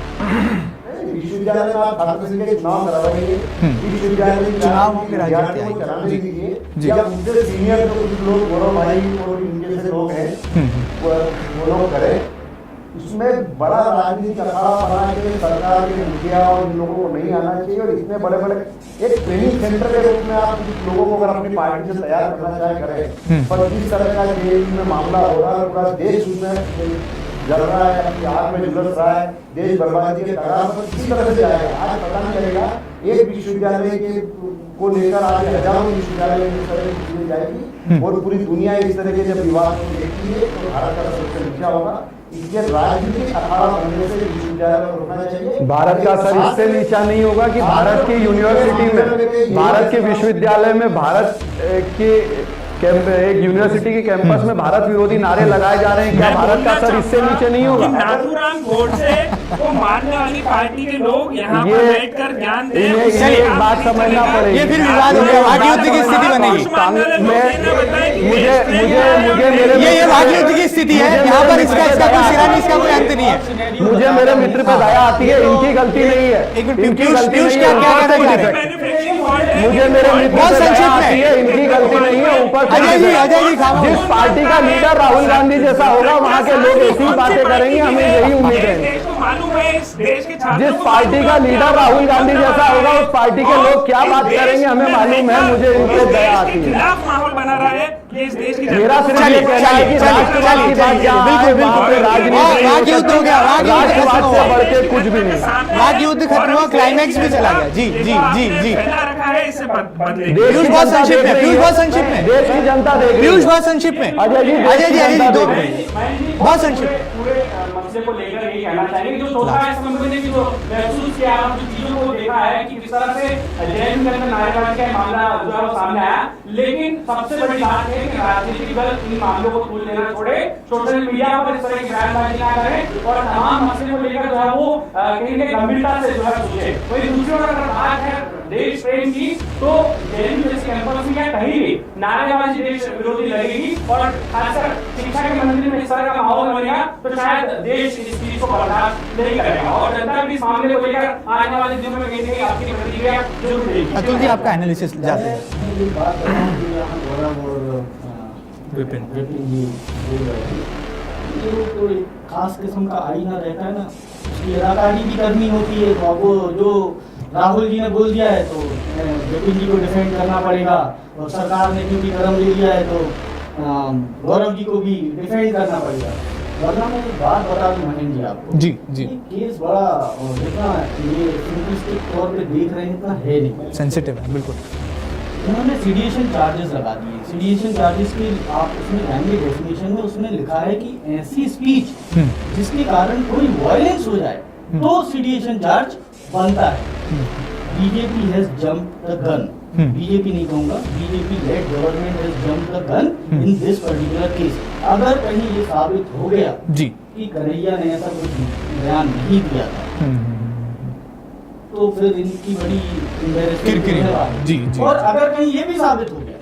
Speaker 5: विश्वविद्यालय में आप छात्र संघ के चुनाव करवाएंगे, विश्वविद्यालय में
Speaker 2: चुनाव होंगे,
Speaker 5: विद्यार्थियों को चलाने दीजिए। या उनसे सीनियर जो कुछ लोग गौरव भाई और इनके जैसे लोग हैं वो लोग करें। उसमें बड़ा राजनीतिक अखाड़ा बना के सरकार के मुखिया और इन लोगों को नहीं आना चाहिए। और इतने बड़े एक ट्रेनिंग सेंटर के रूप में आप लोगों को अगर अपनी पार्टी से तैयार करना चाहे करें, पर जिस तरह का जेएनयू में मामला हो रहा है, पूरा देश उसमें जल रहा है, अपनी आग में झुलस रहा है, देश बर्बादी के कगार पर किसी तरह से जाएगा। आज पता नहीं चलेगा। एक विश्वविद्यालय के को लेकर आज हजारों विश्वविद्यालय में इस तरह की चीजें जाएगी और पूरी दुनिया इस तरह के जब विवाद को देखती है तो भारत का सबसे नीचा होगा। इसके राजनीतिक अखाड़ा बनने से विश्वविद्यालय को रोकना चाहिए।
Speaker 4: भारत का सर इससे नीचा नहीं होगा कि भारत की यूनिवर्सिटी में, भारत के विश्वविद्यालय में, भारत के एक यूनिवर्सिटी के कैंपस में भारत विरोधी नारे लगाए जा रहे हैं। क्या भारत का सर इससे नीचे नहीं होगा?
Speaker 3: नाथूराम गोडसे को मानने वाली पार्टी के लोग यहाँ पर बैठकर ज्ञान दें।
Speaker 4: एक बात समझना पड़ेगी।
Speaker 2: ये फिर विवाद हो गया, वाकई युद्ध की स्थिति बनेगी। ये वाकई युद्ध की स्थिति है। यहाँ पर इसका कोई सिरा नहीं, इसका कोई अंत नहीं है।
Speaker 4: मुझे मेरे मित्र पे दया आती है, इनकी गलती नहीं है। इनकी गलती नहीं है। मुझे मेरे मित्र पे दया आती है, इनकी गलती नहीं है। ऊपर
Speaker 2: अजय जी
Speaker 4: जिस पार्टी का लीडर राहुल गांधी जैसा होगा वहाँ के लोग ऐसी बातें करेंगे, हमें यही उम्मीद है। जिस पार्टी का लीडर राहुल गांधी जैसा होगा उस पार्टी के लोग क्या बात करेंगे हमें मालूम है। मुझे इन पे दया आती है।
Speaker 3: माहौल बना रहा है कि इस देश की
Speaker 4: मेरा सिर्फ ये कहना है कि राष्ट्रवाद की बात जहाँ है वहाँ पे राजनीति
Speaker 2: युद्ध हो गया,
Speaker 4: राष्ट्रवाद से बढ़ के कुछ भी नहीं।
Speaker 2: वाक युद्ध खत्म हुआ, क्लाइमैक्स भी चला गया। जी जी जी जी
Speaker 4: पीयूष
Speaker 2: बहुत संक्षिप्त में, पीयूष बहुत संक्षिप्त में,
Speaker 4: देश की जनता देख रही है।
Speaker 2: पीयूष बहुत संक्षिप्त में।
Speaker 4: अजय जी
Speaker 2: दो बहुत संक्षिप्त।
Speaker 7: पूरे मसले को लेकर यही कहना चाहेंगे जो सोचा है इस कंपनी ने भी जो महसूस किया है, जो चीजों को देखा है कि किस तरह से जेएनयू के अंदर नारेबाजी का मामला जो है वो सामने आया। लेकिन सबसे बड़ी बात है कि राजनीतिक दल इन मामलों को खोल देना छोड़े, सोशल मीडिया पर इस तरह की बयानबाजी ना करें और तमाम मसले को लेकर जो है वो कहीं न कहीं गंभीरता से जो है सोचे। वही दूसरी ओर अगर बात है देश प्रेम की तो जेएनयू जैसे कैंपस में या कहीं भी नारेबाजी देश विरोधी लगेगी और खासकर शिक्षा के मंदिर में इस तरह का माहौल बनेगा तो शायद देश इस चीज को बर्दाश्त नहीं करेगा और जनता भी इस मामले को लेकर आने वाले दिनों में कहीं ना आपकी प्रतिक्रिया जरूर देगी।
Speaker 2: अतुल जी आपका एनालिसिस जाते हैं।
Speaker 6: विपिन जी बोल रहे हैं ये तो एक खास किस्म का आईना रहता है ना, उसकी अदाकारी भी करनी होती है। तो वो जो राहुल जी ने बोल दिया है तो विपिन जी को डिफेंड करना पड़ेगा और सरकार ने क्योंकि कदम ले लिया है तो गौरव जी को भी डिफेंड करना पड़ेगा। वरना मैं एक बात बता दूं महेंद्र जी आपको,
Speaker 2: जी जी
Speaker 6: ये केस बड़ा जितना ये सिंपलिस्टिक तौर पे देख रहे हैं इतना है नहीं,
Speaker 2: सेंसिटिव है बिल्कुल।
Speaker 6: उन्होंने सीडिएशन चार्जेस लगा दिए। सीडिएशन चार्जेस की आप उसमें जाएंगे डेफिनेशन में, उसमें लिखा है कि ऐसी स्पीच जिसके कारण कोई वायलेंस हो जाए तो सीडिएशन चार्ज बनता है। BJP has jumped the gun, BJP नहीं कहूंगा, BJP lead government has jumped the gun in this particular case. अगर कहीं ये साबित हो गया
Speaker 2: जी
Speaker 6: कि कन्हैया ने ऐसा कुछ बयान नहीं दिया था तो फिर इनकी बड़ी
Speaker 2: किरकिरी
Speaker 6: है।
Speaker 2: जी जी।
Speaker 6: और अगर कहीं ये भी साबित हो गया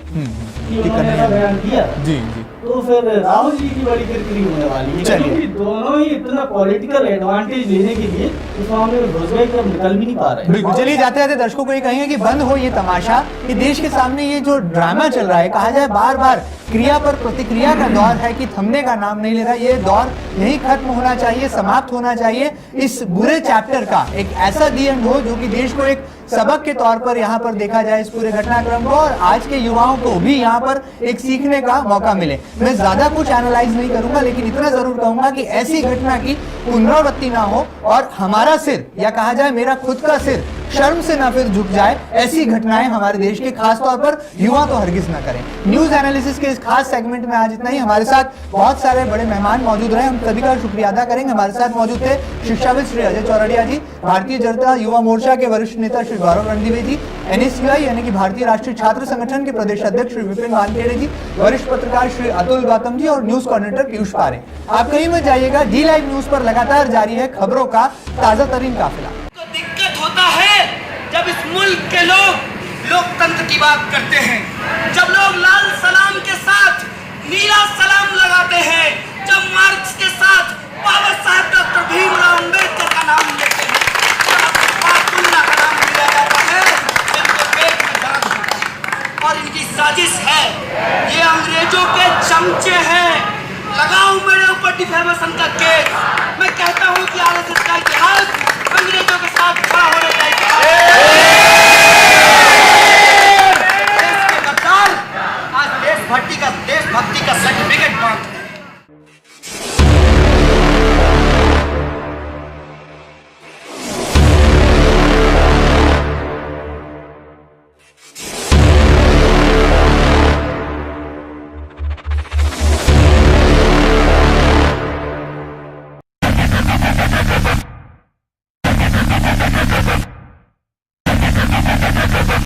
Speaker 6: कि उन्होंने ऐसा बयान दिया था
Speaker 2: जी जी
Speaker 6: तो तो फिर राहुल जी की बड़ी किरकिरी होने वाली है, क्योंकि दोनों ही इतना पॉलिटिकल एडवांटेज लेने के लिए इस मामले में घुस गए कि अब निकल भी नहीं पा रहे।
Speaker 2: बिल्कुल, चलिए जाते जाते दर्शकों को ये कहेंगे कि बंद हो ये तमाशा, कि देश के सामने ये जो ड्रामा चल रहा है, कहा जाए बार बार क्रिया पर प्रतिक्रिया का दौर है कि थमने का नाम नहीं ले रहा। ये दौर यही खत्म होना चाहिए, समाप्त होना चाहिए। इस बुरे चैप्टर का एक ऐसा दी एंड हो जो कि देश को एक सबक के तौर पर यहाँ पर देखा जाए इस पूरे घटनाक्रम को, और आज के युवाओं को भी यहाँ पर एक सीखने का मौका मिले। मैं ज्यादा कुछ एनालाइज नहीं करूंगा, लेकिन इतना जरूर कहूंगा कि ऐसी घटना की पुनरावृत्ति ना हो और हमारा सिर, या कहा जाए मेरा खुद का सिर, शर्म से ना फिर झुक जाए। ऐसी घटनाएं हमारे देश के खास तौर पर युवा तो हरगिज ना करें। न्यूज एनालिसिस के इस खास सेगमेंट में आज इतना ही। हमारे साथ बहुत सारे बड़े मेहमान मौजूद रहे, हम सभी का शुक्रिया अदा करेंगे। हमारे साथ मौजूद थे शिक्षाविद श्री अजय चौरड़िया जी, भारतीय जनता युवा मोर्चा के वरिष्ठ नेता श्री गौरव रणदीवे जी, NSUI यानी कि भारतीय राष्ट्रीय छात्र संगठन के प्रदेश अध्यक्ष श्री विपिन वानखेड़े जी, वरिष्ठ पत्रकार श्री अतुल गौतम जी और न्यूज कोऑर्डिनेटर पीयूष पारे। आप कहीं मत जाइएगा, डी लाइव न्यूज पर लगातार जारी है खबरों का ताजा तरीन काफिला।
Speaker 1: तो दिक्कत होता है जब इस मुल्क के लोग लोकतंत्र की बात करते हैं, जब लोग लाल सलाम के साथ नीला सलाम लगाते हैं, जब मार्क्स के साथ बाबा साहब डॉक्टर भीमराव अंबेडकर का नाम लेते हैं, बातुल्ला का नाम लिया जाता है, इनके पेट में दर्द होता है। और इनकी साजिश है, ये अंग्रेजों के चमचे हैं। लगाओ मेरे ऊपर डिफेमेशन का केस। मैं कहता हूँ कि RSS का इतिहास अंग्रेजों के साथ खड़ा होने का इतिहास। देश के गद्दार आज देशभक्ति का सर्टिफिकेट बांटते हैं।